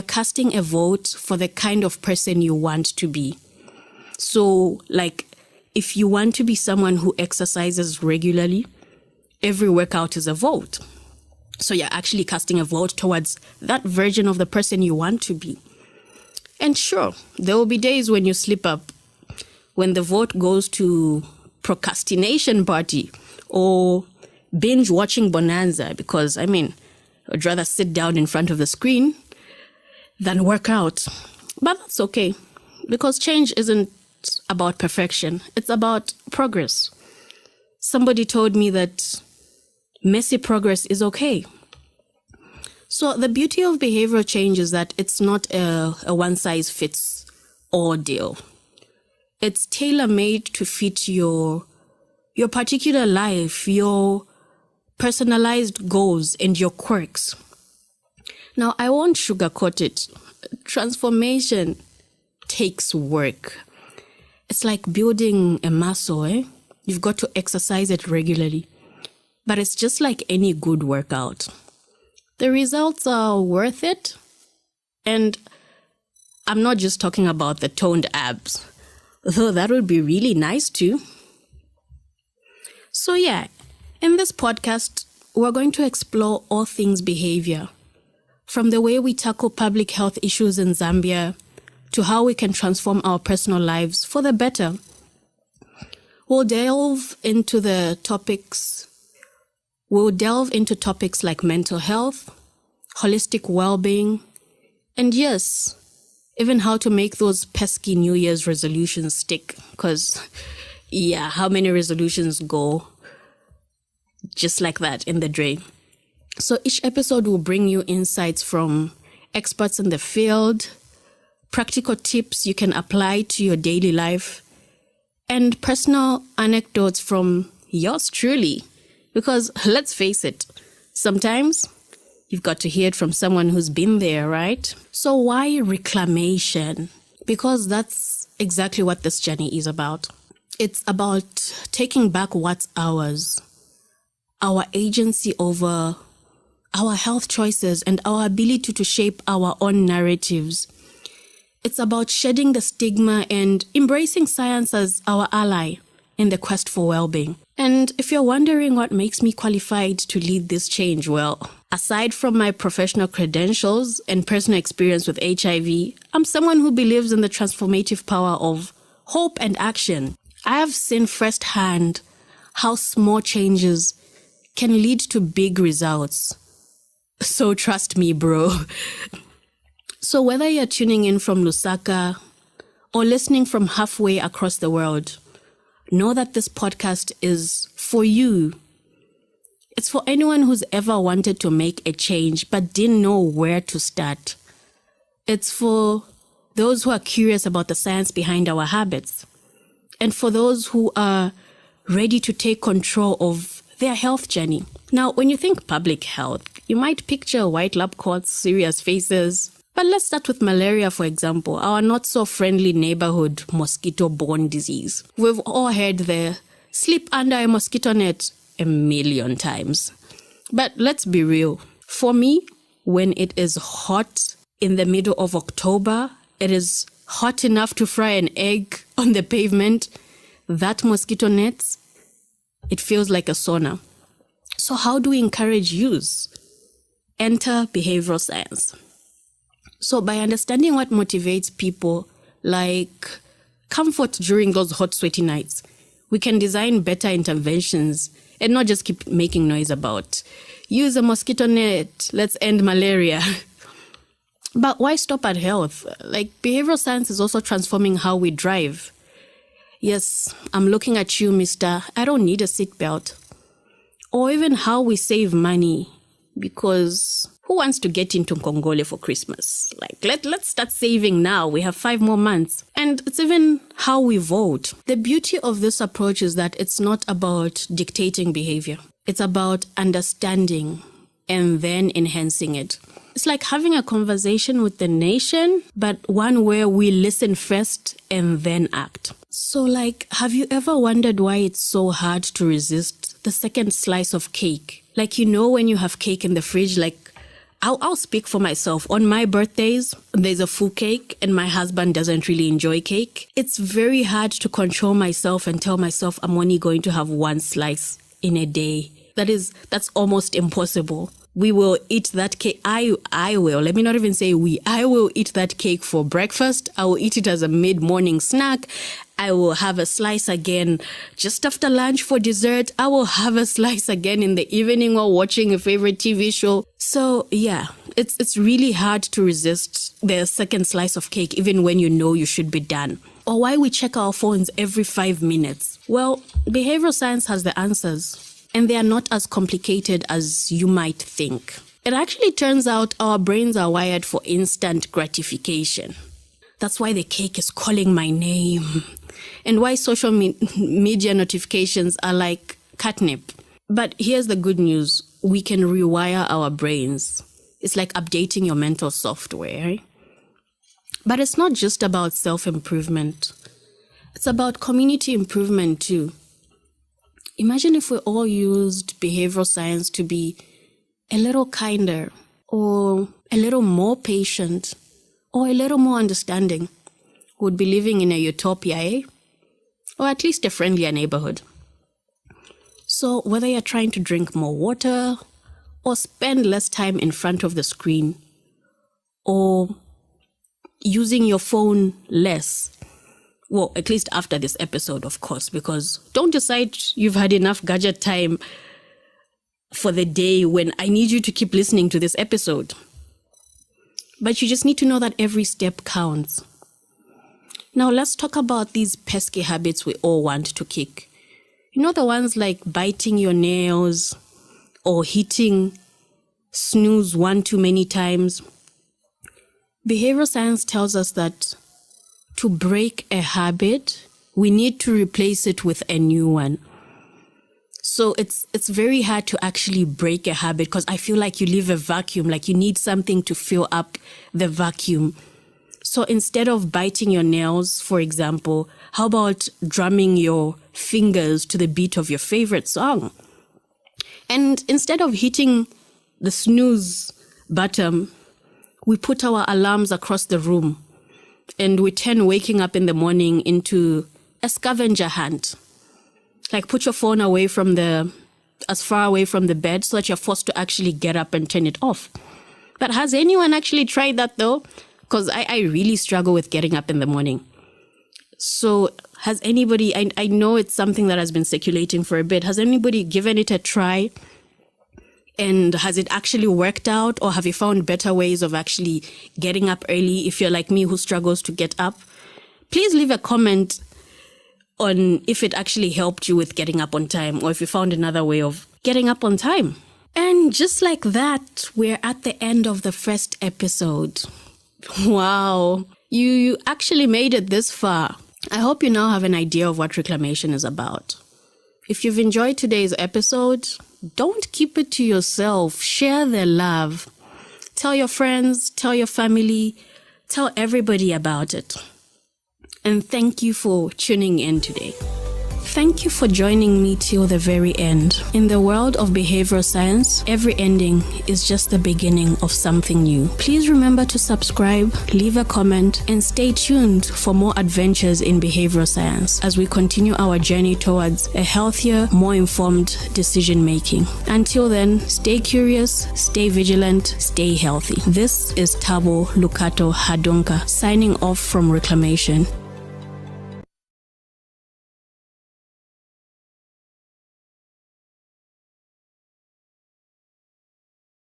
casting a vote for the kind of person you want to be. So, like, if you want to be someone who exercises regularly, every workout is a vote. So you're actually casting a vote towards that version of the person you want to be. And sure, there will be days when you slip up, when the vote goes to procrastination party or binge watching bonanza, because I'd rather sit down in front of the screen than work out. But that's okay, because change isn't about perfection. It's about progress. Somebody told me that messy progress is okay. So the beauty of behavioral change is that it's not a one-size-fits-all deal. It's tailor-made to fit your particular life, your personalized goals, and your quirks. Now, I won't sugarcoat it. Transformation takes work. It's like building a muscle, You've got to exercise it regularly. But it's just like any good workout. The results are worth it. And I'm not just talking about the toned abs, though that would be really nice too. So yeah, in this podcast, we're going to explore all things behavior, from the way we tackle public health issues in Zambia to how we can transform our personal lives for the better. We'll delve into topics like mental health, holistic well-being, and yes, even how to make those pesky New Year's resolutions stick. Because, yeah, how many resolutions go just like that in the drain? So each episode will bring you insights from experts in the field, practical tips you can apply to your daily life, and personal anecdotes from yours truly. Because let's face it, sometimes you've got to hear it from someone who's been there, right? So why reclamation? Because that's exactly what this journey is about. It's about taking back what's ours, our agency over our health choices and our ability to shape our own narratives. It's about shedding the stigma and embracing science as our ally in the quest for well-being. And if you're wondering what makes me qualified to lead this change, well, aside from my professional credentials and personal experience with HIV, I'm someone who believes in the transformative power of hope and action. I have seen firsthand how small changes can lead to big results. So trust me, bro. So whether you're tuning in from Lusaka or listening from halfway across the world, know that this podcast is for you. It's for anyone who's ever wanted to make a change but didn't know where to start. It's for those who are curious about the science behind our habits, and for those who are ready to take control of their health journey. Now, when you think public health, you might picture white lab coats, serious faces. But let's start with malaria, for example, our not-so-friendly neighborhood mosquito-borne disease. We've all heard the sleep under a mosquito net a million times. But let's be real. For me, when it is hot in the middle of October, it is hot enough to fry an egg on the pavement, that mosquito net, it feels like a sauna. So how do we encourage use? Enter behavioral science. So by understanding what motivates people, like comfort during those hot, sweaty nights, we can design better interventions and not just keep making noise about use a mosquito net, let's end malaria. But why stop at health? Like, behavioral science is also transforming how we drive. Yes, I'm looking at you, mister. I don't need a seatbelt. Or even how we save money, because who wants to get into Nkongole for Christmas? Like, let's start saving now. We have 5 more months. And it's even how we vote. The beauty of this approach is that it's not about dictating behavior. It's about understanding and then enhancing it. It's like having a conversation with the nation, but one where we listen first and then act. So, like, have you ever wondered why it's so hard to resist the second slice of cake? Like, you know, when you have cake in the fridge, like, I'll speak for myself. On my birthdays, there's a full cake and my husband doesn't really enjoy cake. It's very hard to control myself and tell myself I'm only going to have 1 slice in a day. That's almost impossible. We will eat that cake. I will. Let me not even say we. I will eat that cake for breakfast. I will eat it as a mid-morning snack. I will have a slice again just after lunch for dessert. I will have a slice again in the evening while watching a favorite TV show. So yeah, it's really hard to resist the second slice of cake, even when you know you should be done. Or why we check our phones every 5 minutes. Well, behavioral science has the answers. And they are not as complicated as you might think. It actually turns out our brains are wired for instant gratification. That's why the cake is calling my name. And why social media notifications are like catnip. But here's the good news. We can rewire our brains. It's like updating your mental software. Right? But it's not just about self-improvement. It's about community improvement too. Imagine if we all used behavioral science to be a little kinder, or a little more patient, or a little more understanding. We'd be living in a utopia, eh? Or at least a friendlier neighborhood. So whether you're trying to drink more water, or spend less time in front of the screen, or using your phone less, well, at least after this episode, of course, because don't decide you've had enough gadget time for the day when I need you to keep listening to this episode. But you just need to know that every step counts. Now, let's talk about these pesky habits we all want to kick. You know, the ones like biting your nails or hitting snooze one too many times. Behavioral science tells us that to break a habit, we need to replace it with a new one. So it's very hard to actually break a habit because I feel like you leave a vacuum, like you need something to fill up the vacuum. So instead of biting your nails, for example, how about drumming your fingers to the beat of your favorite song? And instead of hitting the snooze button, we put our alarms across the room. And we turn waking up in the morning into a scavenger hunt. Like put your phone away from as far away from the bed so that you're forced to actually get up and turn it off. But has anyone actually tried that though? Because I really struggle with getting up in the morning. So has anybody, I know it's something that has been circulating for a bit. Has anybody given it a try? And has it actually worked out, or have you found better ways of actually getting up early if you're like me who struggles to get up? Please leave a comment on if it actually helped you with getting up on time, or if you found another way of getting up on time. And just like that, we're at the end of the first episode. Wow, you actually made it this far. I hope you now have an idea of what reclamation is about. If you've enjoyed today's episode, don't keep it to yourself. Share the love. Tell your friends, tell your family, tell everybody about it. And thank you for tuning in today. Thank you for joining me till the very end. In the world of behavioral science, every ending is just the beginning of something new. Please remember to subscribe, leave a comment, and stay tuned for more adventures in behavioral science as we continue our journey towards a healthier, more informed decision making. Until then, stay curious, stay vigilant, stay healthy. This is Tabo Lukato Hadunka signing off from Reclamation.